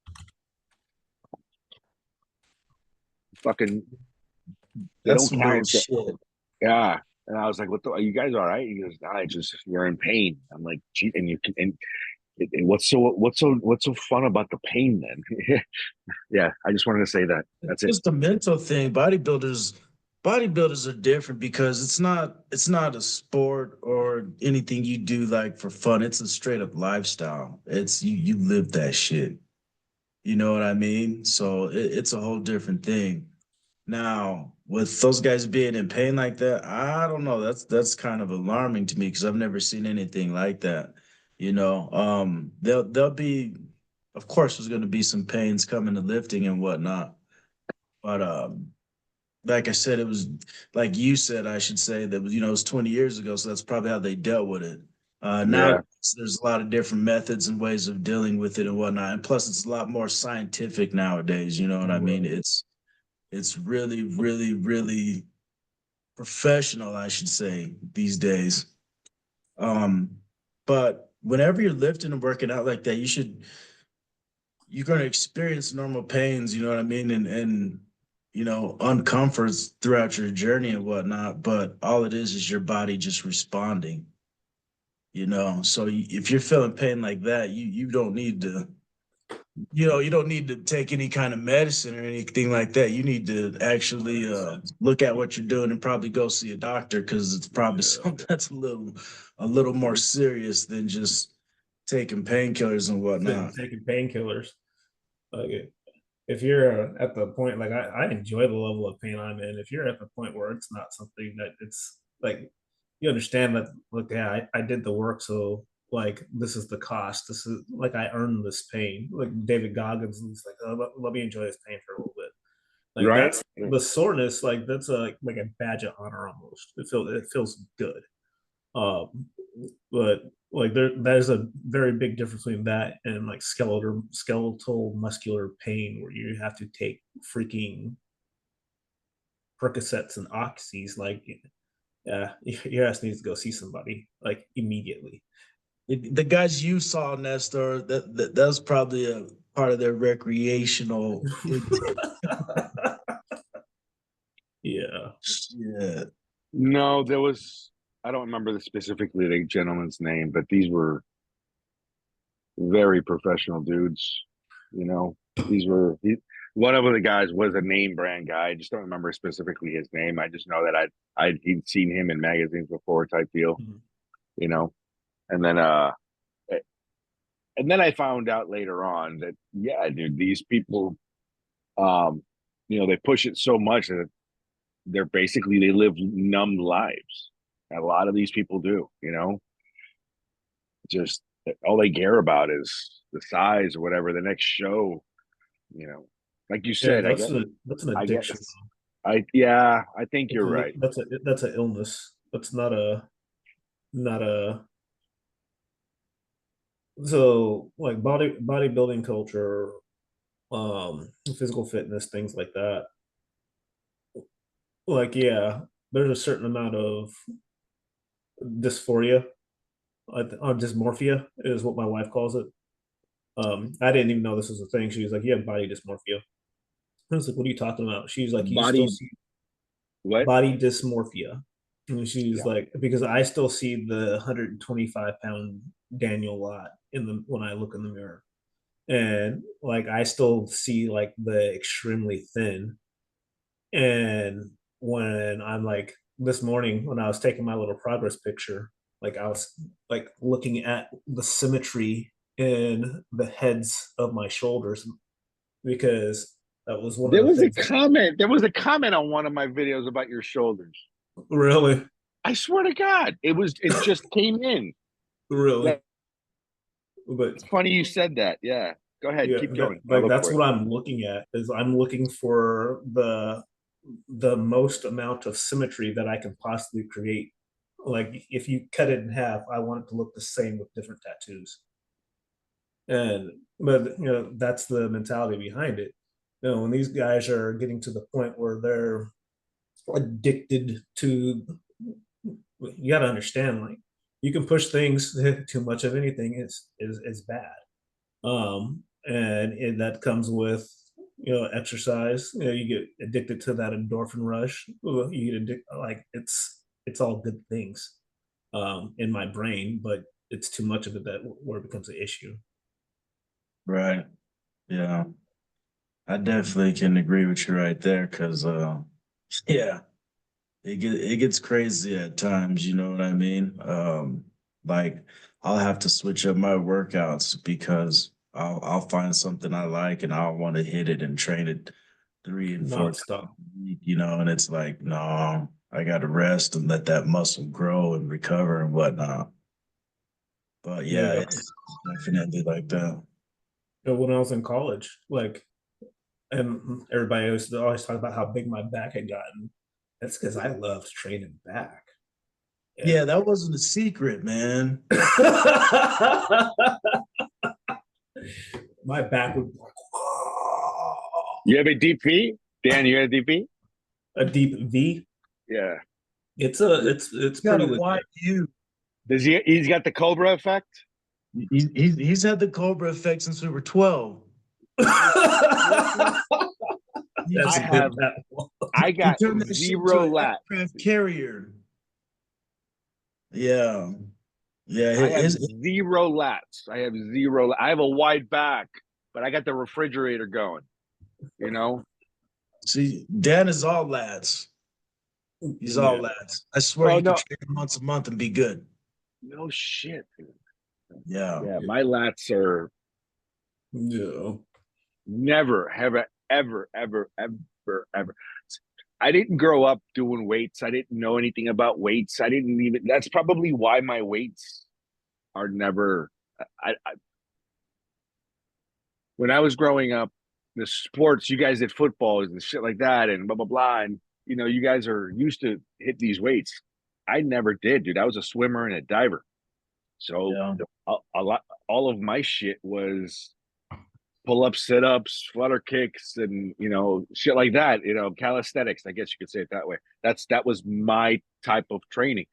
Fucking they That's don't some count. bullshit. Yeah. And I was like, "What the? Are you guys all right?" He goes, "Nah, you're in pain." I'm like, "Gee," and you can, and what's so fun about the pain then? Yeah, I just wanted to say that. That's it. It's the mental thing. Bodybuilders are different because it's not a sport or anything you do like for fun. It's a straight up lifestyle. It's you live that shit. You know what I mean? So it's a whole different thing. Now, with those guys being in pain like that, I don't know. That's kind of alarming to me because I've never seen anything like that. They'll be, of course, there's going to be some pains coming to lifting and whatnot, but like I said, it was like you said, I should say that it was 20 years ago, so that's probably how they dealt with it. Now Yeah, there's a lot of different methods and ways of dealing with it and whatnot, and plus it's a lot more scientific nowadays. You know what I mean? Right. It's really, really, really professional, I should say, these days. Um, but whenever you're lifting and working out like that, you're going to experience normal pains, you know what I mean, and uncomforts throughout your journey and whatnot. But all it is your body just responding. So if you're feeling pain like that, you don't need to you don't need to take any kind of medicine or anything like that. You need to actually look at what you're doing and probably go see a doctor because it's probably Yeah. something that's a little more serious than just taking painkillers and whatnot. Taking painkillers. Like if you're at the point, like I enjoy the level of pain I'm in. If you're at the point where it's not something that it's like you understand that, look, yeah, I did the work, so like this is the cost. This is like I earned this pain. Like David Goggins is like, oh, let me enjoy this pain for a little bit. Like right. that's the soreness. Like that's like a badge of honor almost. It feels good. Um, but like there's a very big difference between that and like skeletal muscular pain where you have to take freaking Percocets and oxys. Like, yeah, your ass needs to go see somebody like immediately. The guys you saw, Nestor, that's probably a part of their recreational. Yeah. Yeah. No, there was. I don't remember specifically the gentleman's name, but these were very professional dudes. You know, one of the guys was a name brand guy. I just don't remember specifically his name. I just know that he'd seen him in magazines before, type deal. Mhm. You know, and then I found out later on that yeah, dude, these people, um, they push it so much that they live numb lives. A lot of these people do. Just all they care about is the size or whatever the next show. You know, like you Yeah, said, that's an I addiction. guess yeah, I think That's you're a right. that's an illness. That's not a so like bodybuilding culture, physical fitness, things like that. Like, yeah, there's a certain amount of dysphoria, dysmorphia is what my wife calls it. I didn't even know this was a thing. She was like, "You have body dysmorphia." I was like, "What are you talking about?" She's like, "You still Body see what? body dysmorphia," and she's Yeah, like, "Because I still see the 125-pound Daniel Lott when I look in the mirror, and like I still see like the extremely thin." And when I'm like this morning when I was taking my little progress picture, like I was like looking at the symmetry in the heads of my shoulders because that was one There of the was a things that comment. There was a comment on one of my videos about your shoulders. really, I swear to God, it just came in. really, That's but funny you said that. Yeah. Go ahead, yeah, keep going. I'll like look that's for it. what I'm looking at is I'm looking for the most amount of symmetry that I can possibly create. Like if you cut it in half, I want it to look the same with different tattoos. And but that's the mentality behind it. When these guys are getting to the point where they're addicted to, you got to understand, like you can push things too much of anything is bad. And that comes with exercise. You get addicted to that endorphin rush. You get addicted, like it's all good things in my brain, but it's too much of it that where it becomes an issue. Right. Yeah. I definitely can agree with you right there because yeah, it gets crazy at times, you know what I mean? Like I'll have to switch up my workouts because I'll find something I like and I'll want to hit it and train it 3 and 4 times Nonstop. a week, and it's like, no, I gotta rest and let that muscle grow and recover and whatnot. But yeah, Yeah. it's definitely like that. When I was in college, like, and everybody always talk about how big my back had gotten. That's because I loved training back. Yeah, And that wasn't a secret, man. my back would be like, "Whoa." You have a DP? Dan, you have a DP? A deep V. Yeah. It's Got pretty a wide legit. view. Does he's got the Cobra effect? He's had the Cobra effect since we were 12. That's I a good have battle. I He got turned that shit into zero an lat. aircraft carrier. Yeah. Yeah. I have zero lats. I have zero. I have a wide back, but I got the refrigerator going. You know, See, Dan is all lads. He's all Yeah. lads. I swear well, he could no, train once a month and be good. no shit. Yeah. Yeah, my lats are Yeah. never, ever. I didn't grow up doing weights. I didn't know anything about weights. I didn't even. That's probably why my weights are never. I when I was growing up, the sports you guys did football and shit like that, and blah blah blah, and you guys are used to hit these weights. I never did, dude. I was a swimmer and a diver, so Yeah. a lot. All of my shit was pull ups, sit ups, flutter kicks, and shit like that. Calisthenics. I guess you could say it that way. That was my type of training.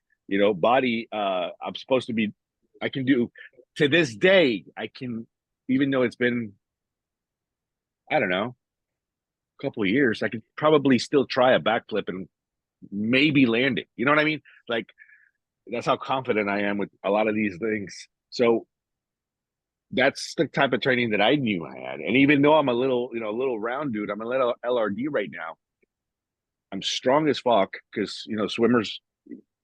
Body. I'm supposed to be. I can do to this day. I can, even though it's been, I don't know, a couple of years. I could probably still try a backflip and maybe land it. You know what I mean? Like that's how confident I am with a lot of these things. So that's the type of training that I knew I had. And even though I'm a little round dude, I'm a little LRD right now. I'm strong as fuck because swimmers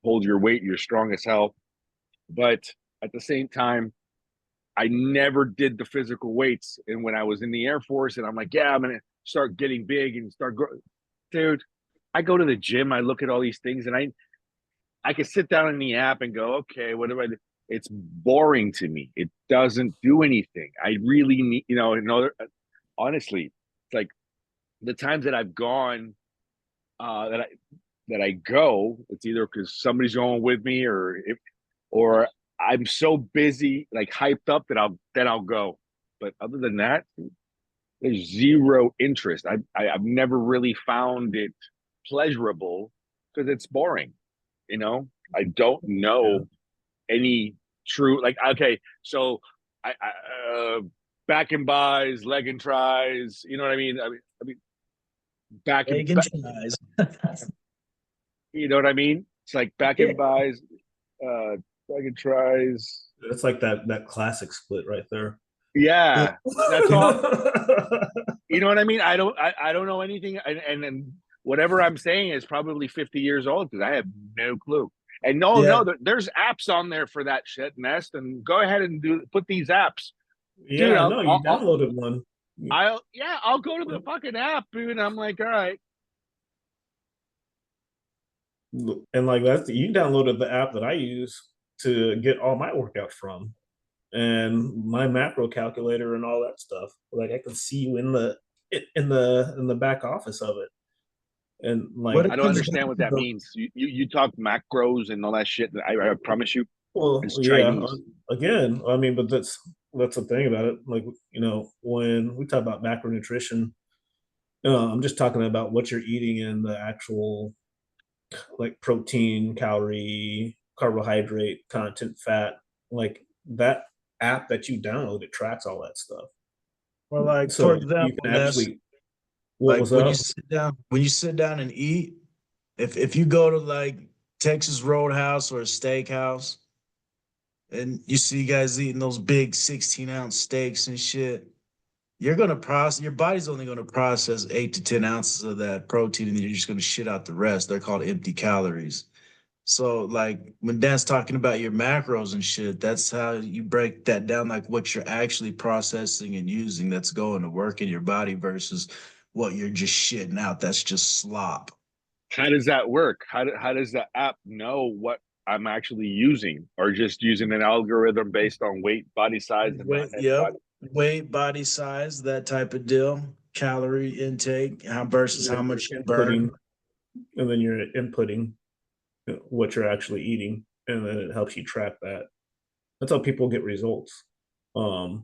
hold your weight, you're strong as hell. But at the same time, I never did the physical weights. And when I was in the Air Force, and I'm like, yeah, I'm gonna start getting big and start growing, dude. I go to the gym, I look at all these things, and I can sit down in the app and go, okay, what do I do? It's boring to me. It doesn't do anything. I really need, honestly, it's like the times that I've gone, that I go, it's either because somebody's going with me or I'm so busy, like hyped up that I'll go. But other than that, there's zero interest. I've never really found it pleasurable because it's boring. I don't Yeah. know any true, like, okay, so I back and buys, leg and tries, you know what I mean? I mean back and Egg and back, tries. you know what I mean? It's like back Yeah. and buys, leg and tries. It's like that classic split right there. Yeah, that's all. Yeah. You know what I mean? I don't know anything, and whatever I'm saying is probably 50 years old because I have no clue. And no, Yeah. there's apps on there for that shit, Nest. And go ahead and put these apps. Dude, Yeah, no, you downloaded one. I'll go to the fucking app, dude. And I'm like, all right. And like you downloaded the app that I use to get all my workouts from, and my macro calculator and all that stuff. Like I can see you in the back office of it, and like What it I don't comes understand down what to, that means. You talk macros and all that shit. I promise you, well, it's yeah, Chinese. again, I mean, but that's the thing about it. Like when we talk about macronutrition, I'm just talking about what you're eating in the actual like protein, calorie, carbohydrate content, fat, like that app that you download, it tracks all that stuff. well, like for So you example, can Ness, actually, what like was up? when you sit down and eat, if you go to like Texas Roadhouse or a steakhouse and you see guys eating those big 16-ounce steaks and shit, you're gonna process your body's only gonna process 8 to 10 ounces of that protein, and then you're just gonna shit out the rest. They're called empty calories. So like when Dan's talking about your macros and shit, that's how you break that down, like what you're actually processing and using that's going to work in your body versus what you're just shitting out. That's just slop. How does that work? How does the app know what I'm actually using, or just using an algorithm based on weight, body size, and Weight, yep. body? Weight, body size, that type of deal. Calorie intake, how versus how You're much you inputting, burn. and then you're inputting what you're actually eating, and then it helps you track that. That's how people get results. I When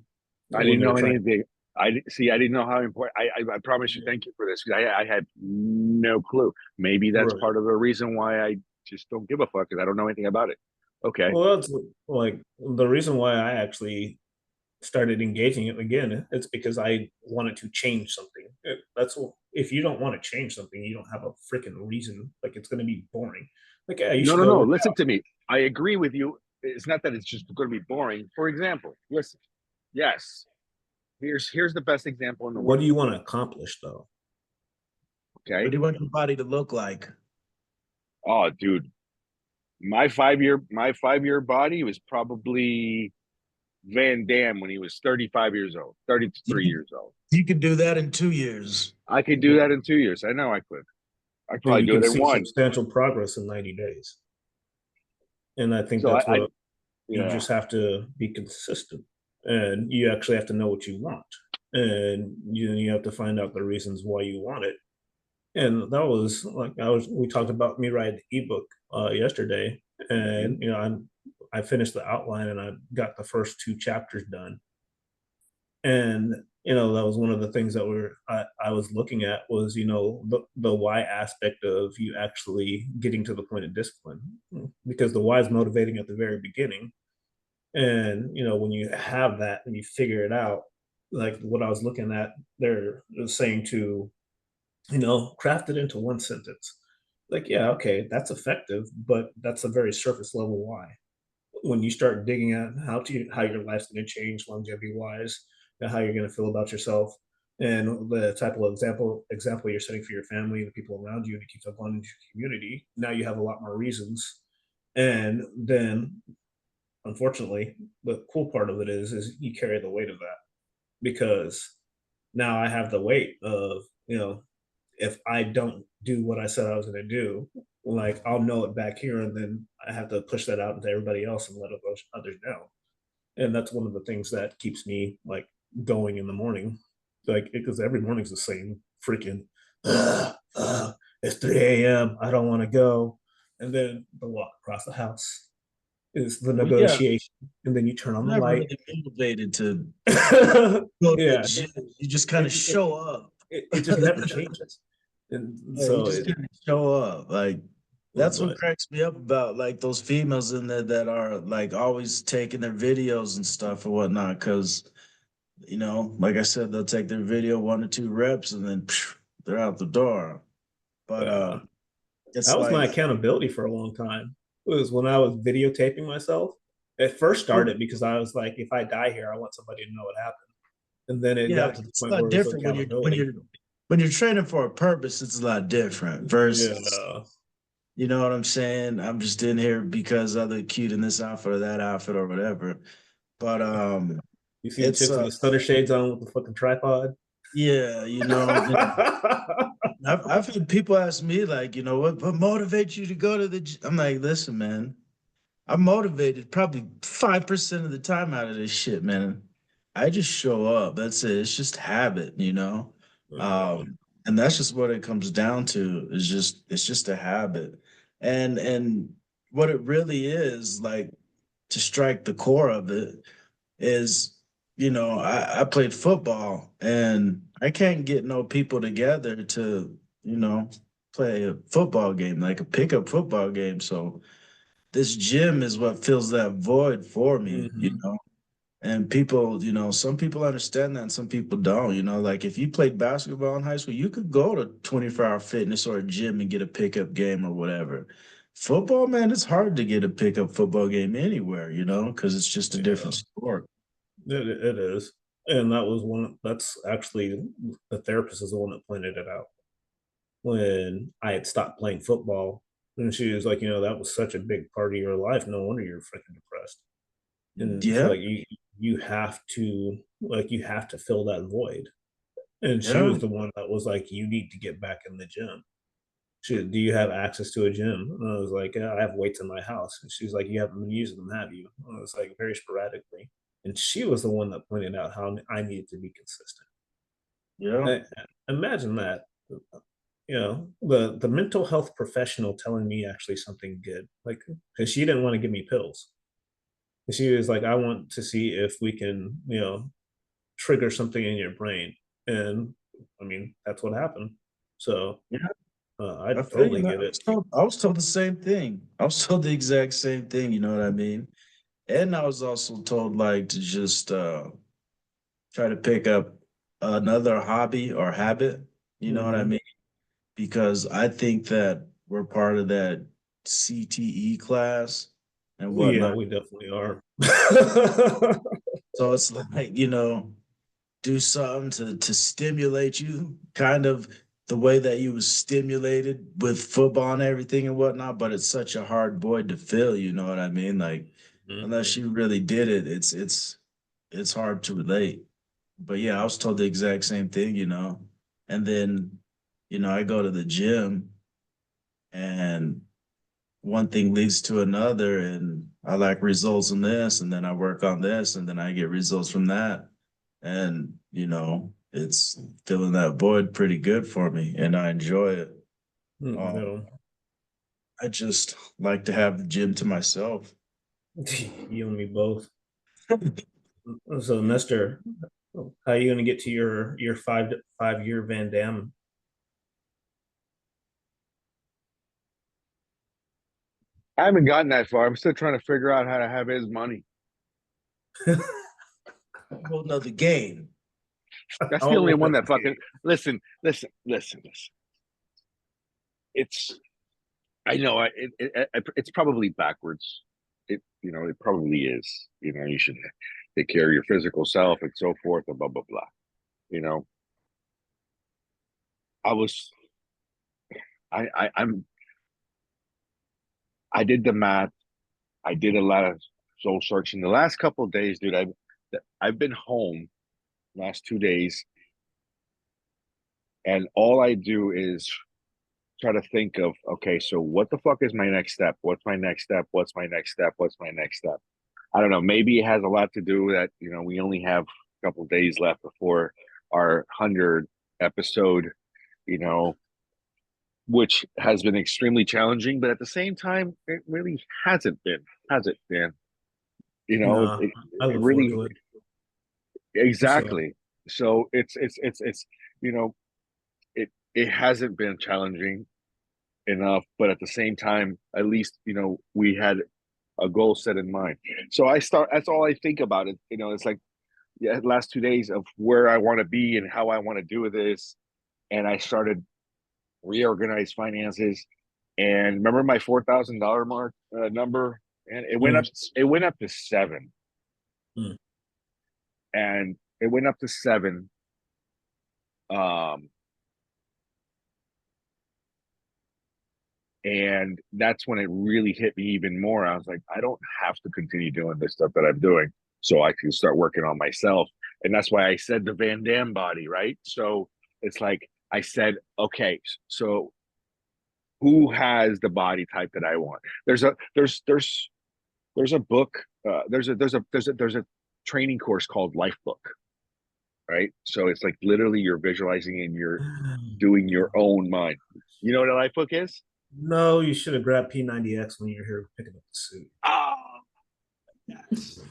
didn't they're know trying, anything. I didn't know how important. I promise you. Thank you for this. I had no clue. Maybe that's right. part of the reason why I just don't give a fuck because I don't know anything about it. Okay. Well, that's like the reason why I actually started engaging it again. It's because I wanted to change something. That's if you don't want to change something, you don't have a freaking reason. Like it's going to be boring. Like yeah, you No, should no, go no. work Listen out. to me. I agree with you. It's not that it's just going to be boring. For example, listen. Yes. Here's the best example in the What world. do you want to accomplish though? What Okay. do you want your body to look like? Oh, dude. My 5 year body was probably Van Damme when he was 35 years old, 33 You, years old. you could do that in 2 years. I could do that in 2 years. I know I could. I'd And probably you do can it in see one. substantial progress in 90 days. And I think So that's what you yeah. just have to be consistent, and you actually have to know what you want, and you have to find out the reasons why you want it. And that was like we talked about me writing the ebook yesterday, and I finished the outline and I got the first two chapters done. And that was one of the things that I was looking at was the why aspect of you actually getting to the point of discipline, because the why is motivating at the very beginning. And when you have that and you figure it out, like what I was looking at, they're saying to craft it into one sentence. Like, yeah, okay, that's effective, but that's a very surface level why. When you start digging at how your life's going to change longevity wise, and how you're going to feel about yourself, and the type of example you're setting for your family, the people around you, and it keeps up on into your community. Now you have a lot more reasons, and then unfortunately, the cool part of it is you carry the weight of that, because now I have the weight of if I don't do what I said I was going to do, like I'll know it back here, and then I have to push that out into everybody else and let others know. And that's one of the things that keeps me like going in the morning, like because every morning's the same freaking. It's 3 a.m. I don't want to go, and then the walk across the house is the Well, yeah, negotiation, and then you turn on I'm the never light. really motivated to go to the Yeah, gym. You just kind of show up. it just never changes, and Yeah, you so just kind of show up. Like that's what but cracks me up about like those females in there that are like always taking their videos and stuff or whatnot. Cause like I said, they'll take their video 1 or 2 reps and then they're out the door. But uh, it's that was my like accountability for a long time. It was when I was videotaping myself. It first started because I was like, if I die here, I want somebody to know what happened. And then it yeah, got to the it's a point where lot it was different when you're when accountability. you're when you're training for a purpose. It's a lot different versus Yeah, you know what I'm saying. I'm just in here because I look cute in this outfit or that outfit or whatever. But You see the it's chicks with the stutter shades on with the fucking tripod. yeah, I've had people ask me like, what motivates you to go to the I'm like, listen, man, I'm motivated probably 5% of the time out of this shit, man. I just show up. That's it. It's just habit. And that's just what it comes down to. It's just a habit. And what it really is, like, to strike the core of it is, I played football and I can't get no people together to, play a football game, like a pickup football game. So this gym is what fills that void for me. Mhm. And people, some people understand that and some people don't. Like if you played basketball in high school, you could go to 24-hour fitness or a gym and get a pickup game or whatever. Football, man, it's hard to get a pickup football game anywhere, because it's just a Yeah, different sport. it is. And that was one, that's actually the therapist is the one that pointed it out when I had stopped playing football. And she was like, that was such a big part of your life. No wonder you're freaking depressed. And she's Yeah, like, you have to fill that void. And she yeah. was the one that was like, you need to get back in the gym. Do you have access to a gym? And I was like, yeah, I have weights in my house. And she's like, you haven't been using them, have you? And I was like, very sporadically. And she was the one that pointed out how I needed to be consistent. Yeah. I, imagine that, the mental health professional telling me actually something good, like, because she didn't want to give me pills. She was like, I want to see if we can, trigger something in your brain. And I mean, that's what happened. So Yeah. I I feel you, totally man. get it. I was told the same thing. I was told the exact same thing, you know what I mean? And I was also told like to just try to pick up another hobby or habit, you know what I Hmm. mean? Because I think that we're part of that CTE class and Yeah, whatnot. we definitely are. So it's like, do something to stimulate you, kind of the way that you was stimulated with football and everything and whatnot, but it's such a hard void to fill, you know what I mean? Like Mhm. unless you really did it, it's hard to relate. But yeah, I was told the exact same thing. And then, I go to the gym and one thing leads to another, and I like results in this, and then I work on this, and then I get results from that. And, it's filling that void pretty good for me, and I enjoy it. Um, No, I just like to have the gym to myself. you and me both. So, Nestor, how are you going to get to your 5 year Van Damme? I haven't gotten that far. I'm still trying to figure out how to have his money. Whole nother game. That's the only Oh, one that fucking listen. It's I know it's probably backwards. It probably is. You should take care of your physical self and so forth and blah blah blah. You know, I was I'm I did the math. I did a lot of soul searching the last couple of days, dude. I've been home last 2 days, and all I do is try to think of, okay, so what the fuck is my next step? What's my next step? What's my next step? What's my next step? I don't know. Maybe it has a lot to do that, we only have a couple of days left before our 100 episode, you know, which has been extremely challenging, but at the same time, it really hasn't been, has it, Dan? nah, I It look forward really to it. So, exactly. So it's you know it hasn't been challenging enough, but at the same time, at least we had a goal set in mind. So I start. That's all I think about it. It's like yeah, last 2 days of where I want to be and how I want to do this, and I started reorganize finances. And remember my $4,000 mark number, and it went up. mm, It went up to seven, mm, and it went up to seven. Um, and that's when it really hit me even more. I was like, I don't have to continue doing this stuff that I'm doing. so I can start working on myself. And that's why I said the Van Damme body, right? So it's like I said, okay, so who has the body type that I want? There's a book, there's a training course called Life Book, right? So it's like literally you're visualizing and you're doing your own mind. You know what a Life Book is? No, you should have grabbed P90X when you're here picking up the suit. Oh,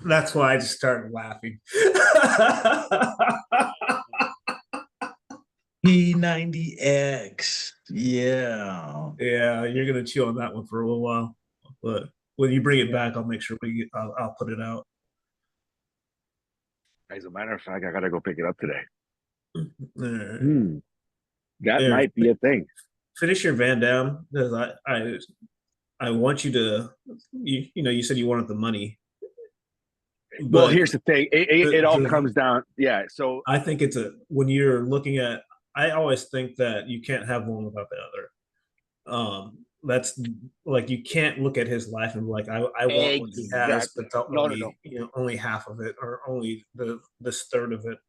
That's why I just started laughing. P90X. Yeah. Yeah, you're gonna chew on that one for a little while, but when you bring it back, I'll make sure I'll put it out. as a matter of fact, I gotta go pick it up today. There. That There. might be a thing. Finish your Van Damme because I want you to you said you wanted the money. Well, here's the thing. It all comes down. Yeah. So I think when you're looking at, I always think that you can't have one without the other. That's like, you can't look at his life and be like, I want what he has, but only half of it, or only this third of it,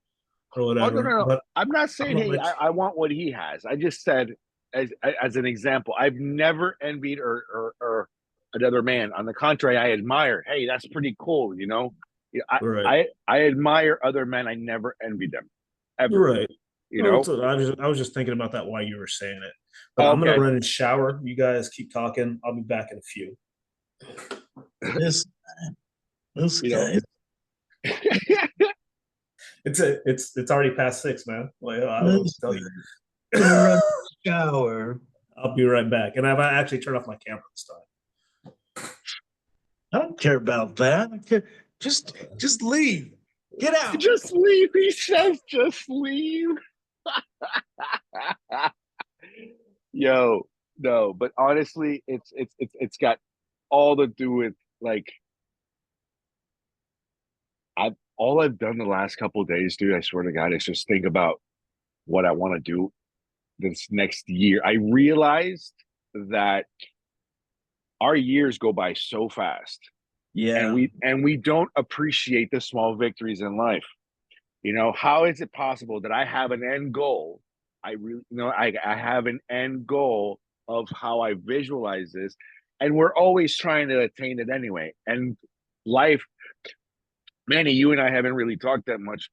or whatever. no. But I'm not saying, hey, I want what he has. I just said, as an example, I've never envied or another man. On the contrary, I admire. Hey, that's pretty cool. right. I admire other men. I never envy them, ever. Right. I was just thinking about that while you were saying it. But I'm gonna run and shower. You guys keep talking. I'll be back in a few. This guy. It's already past 6, man. Like, I will tell you. Run shower. I'll be right back. And I've actually turned off my camera this time. I don't care about that. Just leave. Get out. Just leave. He says, just leave. Yo, no, but honestly, it's got all to do with, like, all I've done the last couple of days, dude, I swear to God, is just think about what I want to do this next year. I realized that our years go by so fast. Yeah. And we don't appreciate the small victories in life. How is it possible that I have an end goal? I have an end goal of how I visualize this, and we're always trying to attain it anyway. And life, Manny, you and I haven't really talked that much.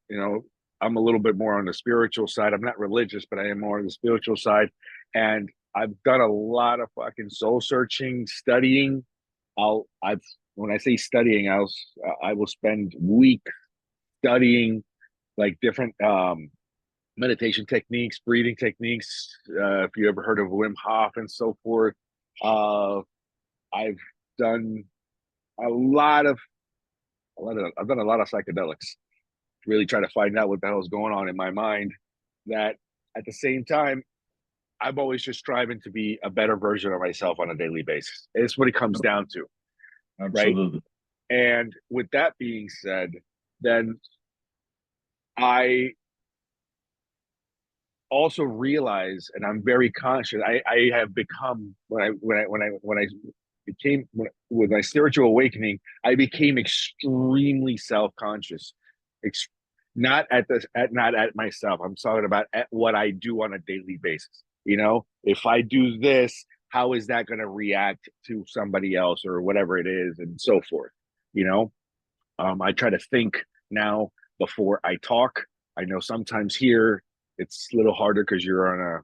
I'm a little bit more on the spiritual side. I'm not religious, but I am more on the spiritual side. And I've done a lot of fucking soul searching, studying. When I say studying, I will spend weeks studying, like, different meditation techniques, breathing techniques. If you ever heard of Wim Hof and so forth, I've done a lot of psychedelics. Really try to find out what the hell is going on in my mind. That at the same time, I'm always just striving to be a better version of myself on a daily basis. It's what it comes down to. Absolutely. Right? And with that being said, then I also realize, and I'm very conscious, I have become, with my spiritual awakening, I became extremely self-conscious. Not at myself. I'm talking about at what I do on a daily basis. If I do this, how is that going to react to somebody else, or whatever it is, and so forth. I try to think now before I talk. I know sometimes here it's a little harder because you're on a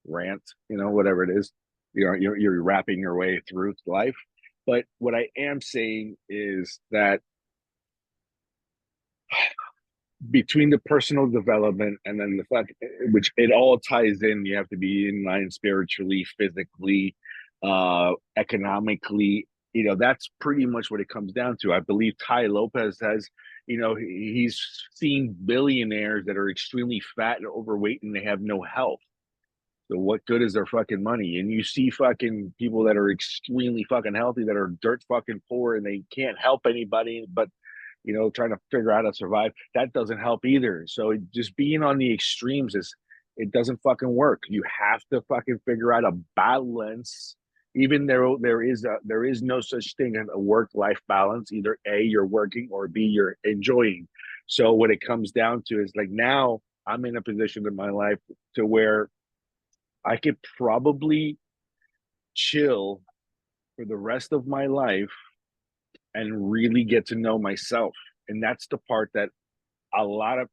rant, whatever it is. You're wrapping your way through life. But what I am saying is that between the personal development and then the fact, which it all ties in, you have to be in line spiritually, physically, economically. That's pretty much what it comes down to. I believe Tai Lopez has, he's seen billionaires that are extremely fat and overweight and they have no health. So what good is their fucking money? And you see fucking people that are extremely fucking healthy that are dirt fucking poor and they can't help anybody, but trying to figure out how to survive. That doesn't help either. So just being on the extremes it doesn't fucking work. You have to fucking figure out a balance even there is no such thing as a work-life balance. Either A, you're working, or B, you're enjoying. So what it comes down to is like now I'm in a position in my life to where I could probably chill for the rest of my life and really get to know myself. And that's the part that a lot of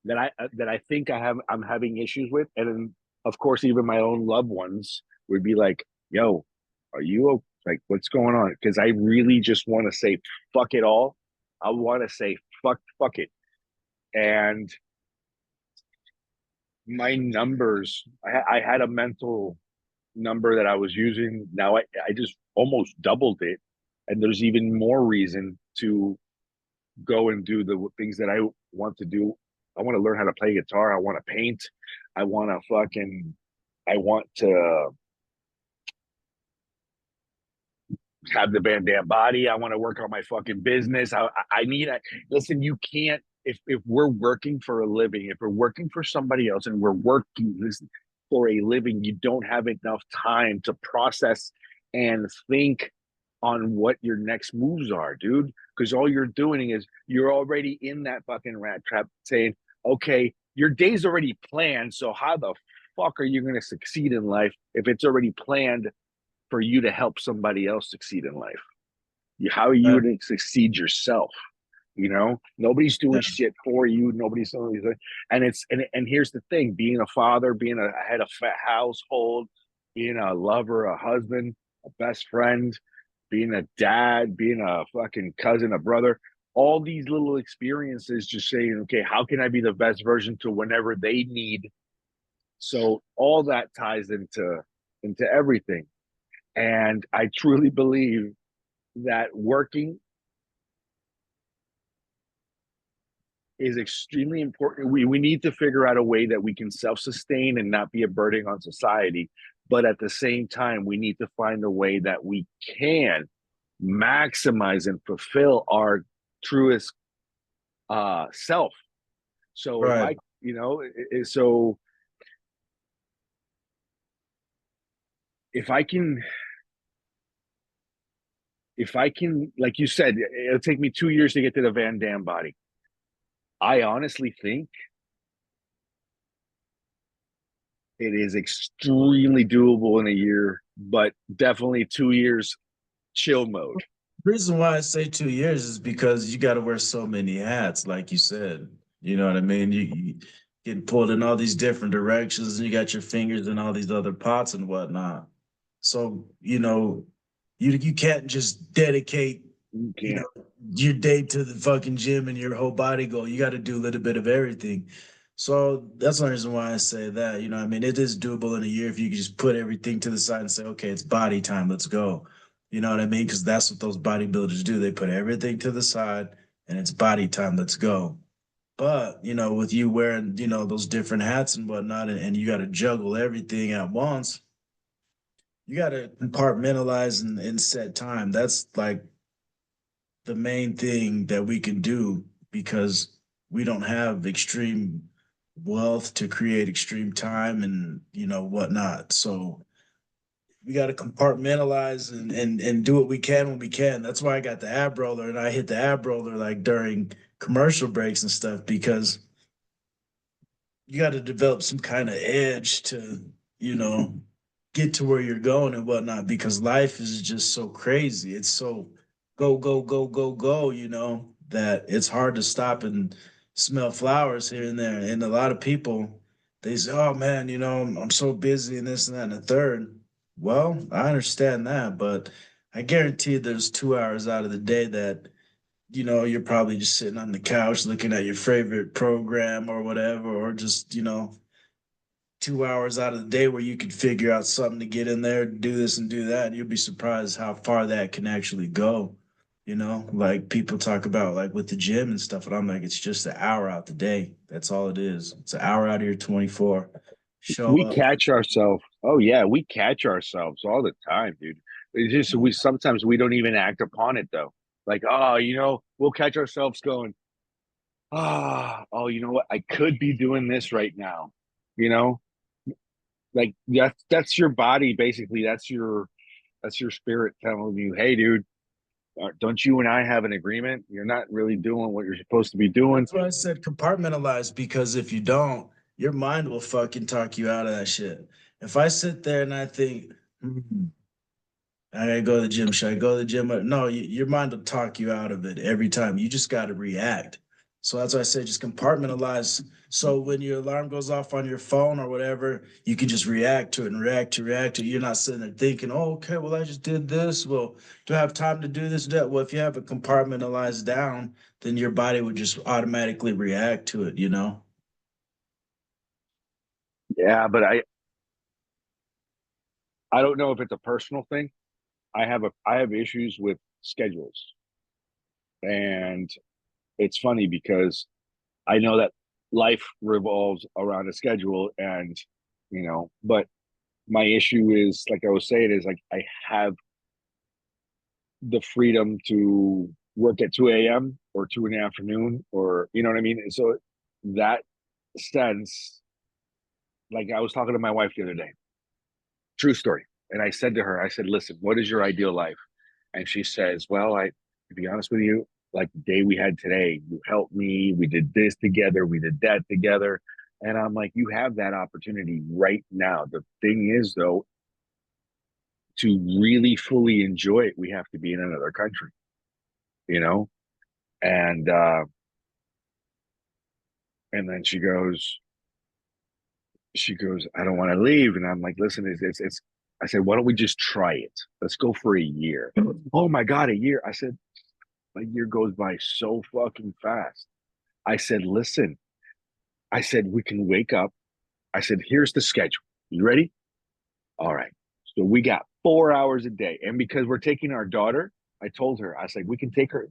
that I think I'm having issues with. And then, of course, even my own loved ones would be like, "Yo, are you like what's going on?" Because I really just want to say fuck it all. I want to say fuck it. And my numbers, I had a mental number that I was using. Now I just almost doubled it, and there's even more reason to go and do the things that I want to do. I want to learn how to play guitar. I want to paint. I want to I want to have the Van Damme body. I want to work on my fucking business. I need listen, you can't, if we're working for a living, if we're working for somebody else and we're working this for a living, you don't have enough time to process and think on what your next moves are, dude. Because all you're doing is you're already in that fucking rat trap saying, okay, your day's already planned. So how the fuck are you going to succeed in life if it's already planned for you to help somebody else succeed in life? How are you going to succeed yourself? You know, nobody's doing shit for you. Nobody's doing anything. And and here's the thing: being a father, being a head of household, being a lover, a husband, a best friend, being a dad, being a fucking cousin, a brother. All these little experiences, just saying, okay, how can I be the best version to whenever they need? So all that ties into everything. And I truly believe that working is extremely important. We need to figure out a way that we can self-sustain and not be a burden on society. But at the same time, we need to find a way that we can maximize and fulfill our truest self. So if Right. I, you know, so if I can, like you said, it'll take me 2 years to get to the Van Damme body. I honestly think it is extremely doable in a year, but definitely 2 years chill mode. The reason why I say 2 years is because you got to wear so many hats, like you said. You know what I mean? You get pulled in all these different directions, and you got your fingers in all these other pots and whatnot. So you can't just dedicate You you can't. know your day to the fucking gym and your whole body goal. You got to do a little bit of everything. So that's the reason why I say that. You know, I mean, it is doable in a year if you can just put everything to the side and say, okay, it's body time, let's go. You know what I mean? Because that's what those bodybuilders do. They put everything to the side and it's body time, let's go. But with you wearing, those different hats and whatnot, and you got to juggle everything at once, you got to compartmentalize and set time. That's like the main thing that we can do because we don't have extreme wealth to create extreme time and whatnot. So we got to compartmentalize and do what we can when we can. That's why I got the ab roller and I hit the ab roller like during commercial breaks and stuff because you got to develop some kind of edge to get to where you're going and whatnot because life is just so crazy. It's so go, go, go, go, go, that it's hard to stop and smell flowers here and there. And a lot of people, they say, oh man, I'm so busy and this and that and the third. Well, I understand that, but I guarantee there's 2 hours out of the day that you're probably just sitting on the couch looking at your favorite program or whatever, or just, 2 hours out of the day where you could figure out something to get in there, do this and do that. And you'll be surprised how far that can actually go. Like people talk about like with the gym and stuff, and I'm like, it's just an hour out the day. That's all it is. It's an hour out of your 24. Show We up. catch ourselves. Oh yeah, we catch ourselves all the time, dude. It's just we sometimes we don't even act upon it though. Like, oh, we'll catch ourselves going, oh, you know what? I could be doing this right now. You know, like that's your body basically. That's your That's your spirit telling you, hey, dude, don't you and I have an agreement? You're not really doing what you're supposed to be doing. That's why I said compartmentalize, because if you don't, your mind will fucking talk you out of that shit. If I sit there and I think, I gotta go to the gym, should I go to the gym? No, your mind will talk you out of it every time. You just got to react. So that's why I say just compartmentalize. So when your alarm goes off on your phone or whatever, you can just react to it and react to it. You're not sitting there thinking, oh, okay, well, I just did this. Well, do I have time to do this? That? Well, if you have it compartmentalized down, then your body would just automatically react to it, you know? Yeah, but I don't know if it's a personal thing. I have issues with schedules. And it's funny because I know that life revolves around a schedule and but my issue is, like I was saying, is like I have the freedom to work at 2 a.m. or 2 in the afternoon, or you know what I mean? And so that sense, like I was talking to my wife the other day, true story. And I said to her, I said, listen, what is your ideal life? And she says, well, to be honest with you, like the day we had today, you helped me, we did this together, we did that together. And I'm like, you have that opportunity right now. The thing is, though, to really fully enjoy it, we have to be in another country, you know? And and then she goes, I don't want to leave. And I'm like, listen, it's I said, why don't we just try it? Let's go for a year. Oh my God, a year. I said, a year goes by so fucking fast. I said, listen, I said, we can wake up. I said, here's the schedule. You ready? All right. So we got 4 hours a day. And because we're taking our daughter, I told her, I said, we can take her.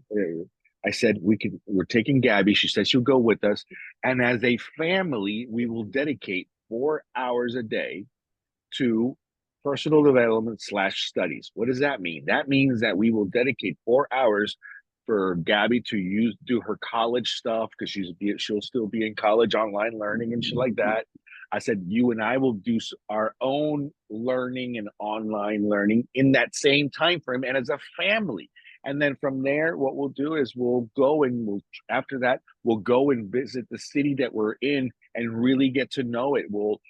I said, we're taking Gabby. She said she'll go with us. And as a family, we will dedicate 4 hours a day to personal development slash studies. What does that mean? That means that we will dedicate 4 hours for Gabby to do her college stuff, because she'll still be in college, online learning and shit like that. I said, you and I will do our own learning and online learning in that same time frame and as a family. And then from there, what we'll do is after that, we'll go and visit the city that we're in and really get to know it. We'll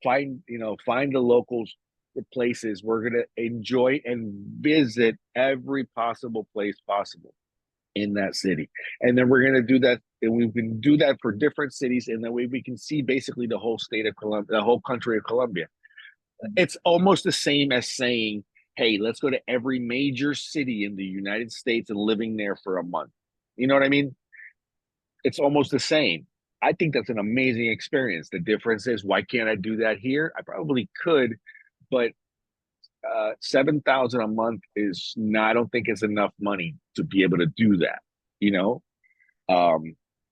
find the locals, the places we're going to enjoy and visit every possible place possible in that city. And then we're going to do that, and we can do that for different cities, and that way we can see basically the whole state of Colombia, the whole country of Colombia. It's almost the same as saying, hey, let's go to every major city in the United States and living there for a month. You know what I mean? It's almost the same. I think that's an amazing experience. The difference is, why can't I do that here? I probably could, but 7,000 a month is not, I don't think it's enough money to be able to do that. You know,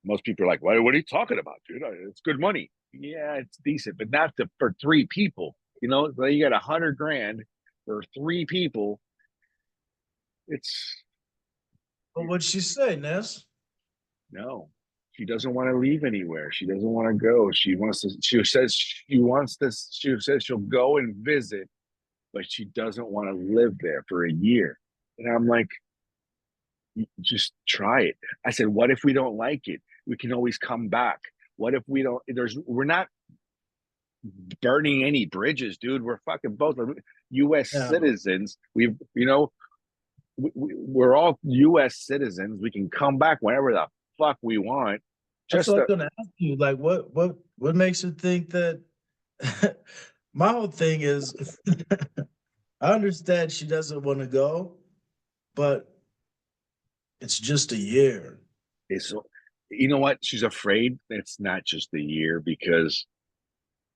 most people are like, what are you talking about, dude? It's good money. Yeah, it's decent, but not for three people. You know, so you got 100 grand for three people. It's But what'd she say, Ness? no. She doesn't want to leave anywhere. She doesn't want to go. She says she'll go and visit, but she doesn't want to live there for a year. And I'm like, just try it. I said, what if we don't like it? We can always come back. What if we don't? We're not burning any bridges, dude. We're fucking both U.S. citizens. We're all U.S. citizens. We can come back whenever the fuck we want. That's what I was gonna ask you. Like, what makes you think that? My whole thing is, I understand she doesn't want to go, but it's just a year. So, you know what? She's afraid it's not just a year, because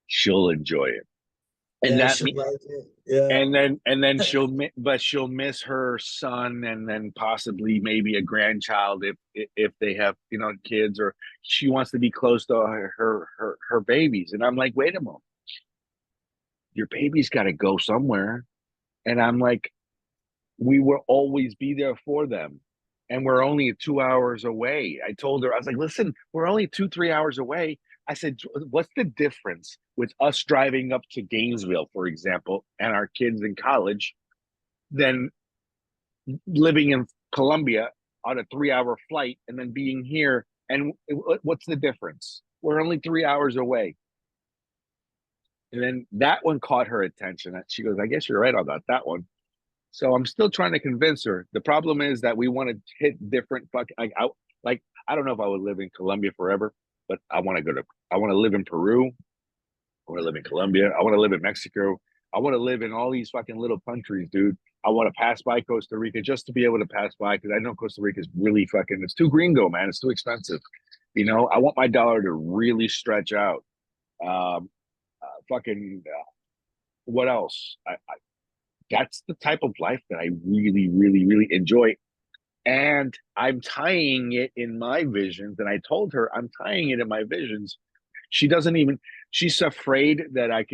she'll enjoy it. And Yeah, that she'll like it. Yeah. and then she'll miss her son, and then possibly maybe a grandchild if they have kids, or she wants to be close to her babies. And I'm like, wait a moment, your baby's got to go somewhere. And I'm like, we will always be there for them, and we're only 2 hours away. I told her, I was like, listen, we're only 2-3 hours away. I said, what's the difference with us driving up to Gainesville, for example, and our kids in college, than living in Colombia on a 3-hour flight and then being here. And what's the difference? We're only 3 hours away. And then that one caught her attention. She goes, I guess you're right about that one. So I'm still trying to convince her. The problem is that we want to hit different fucking, I don't know if I would live in Colombia forever, but I want to live in Peru. I want to live in Colombia. I want to live in Mexico. I want to live in all these fucking little countries, dude. I want to pass by Costa Rica just to be able to pass by, because I know Costa Rica is really fucking, it's too gringo, man. It's too expensive. You know, I want my dollar to really stretch out. What else? That's the type of life that I really, really, really enjoy. And I'm tying it in my visions. And I told her I'm tying it in my visions. She doesn't even, she's afraid that I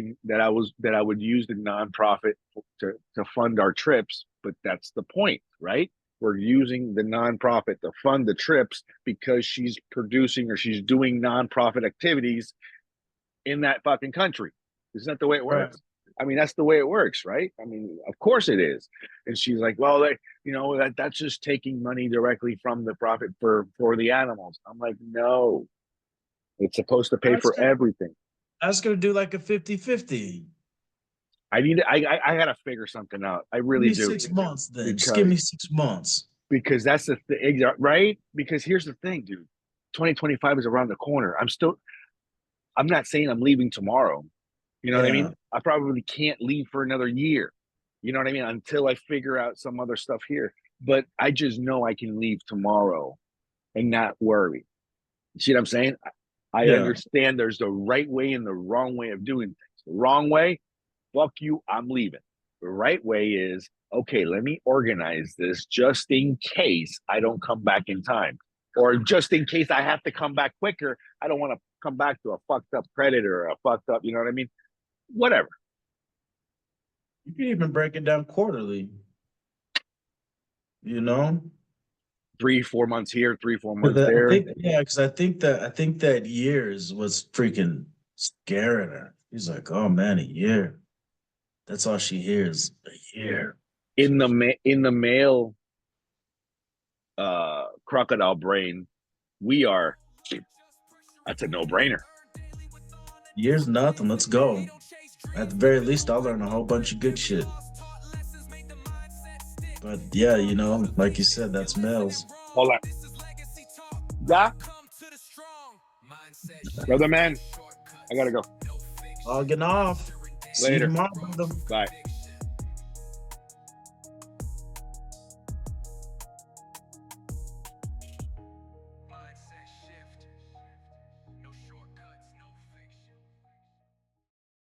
would use the nonprofit to fund our trips. But that's the point, right? We're using the nonprofit to fund the trips because she's producing or she's doing nonprofit activities in that fucking country. Isn't that the way it works? Right. I mean, that's the way it works, right? I mean, of course it is. And she's like, well, that's just taking money directly from the profit for the animals. I'm like, no, it's supposed to pay for everything. I was going to do like a 50-50. I got to figure something out. I really do. 6 months then. Just give me 6 months. Because that's the thing, right? Because here's the thing, dude. 2025 is around the corner. I'm not saying I'm leaving tomorrow. You know what I mean? I probably can't leave for another year. You know what I mean? Until I figure out some other stuff here. But I just know I can leave tomorrow and not worry. You see what I'm saying? I understand there's the right way and the wrong way of doing things. The wrong way, fuck you, I'm leaving. The right way is, okay, let me organize this just in case I don't come back in time. Or just in case I have to come back quicker. I don't want to come back to a fucked up creditor or a fucked up, you know what I mean? Whatever. You can even break it down quarterly. You know? 3-4 months here, 3-4 months there. Because I think that years was freaking scaring her. He's like, oh man, a year. That's all she hears. A year. In the male crocodile brain, that's a no-brainer. Year's nothing. Let's go. At the very least, I'll learn a whole bunch of good shit. But yeah, you know, like you said, that's males. Hold on. Yeah. Brother man, I gotta go. Logging off. Later. See you tomorrow, brother. Bye.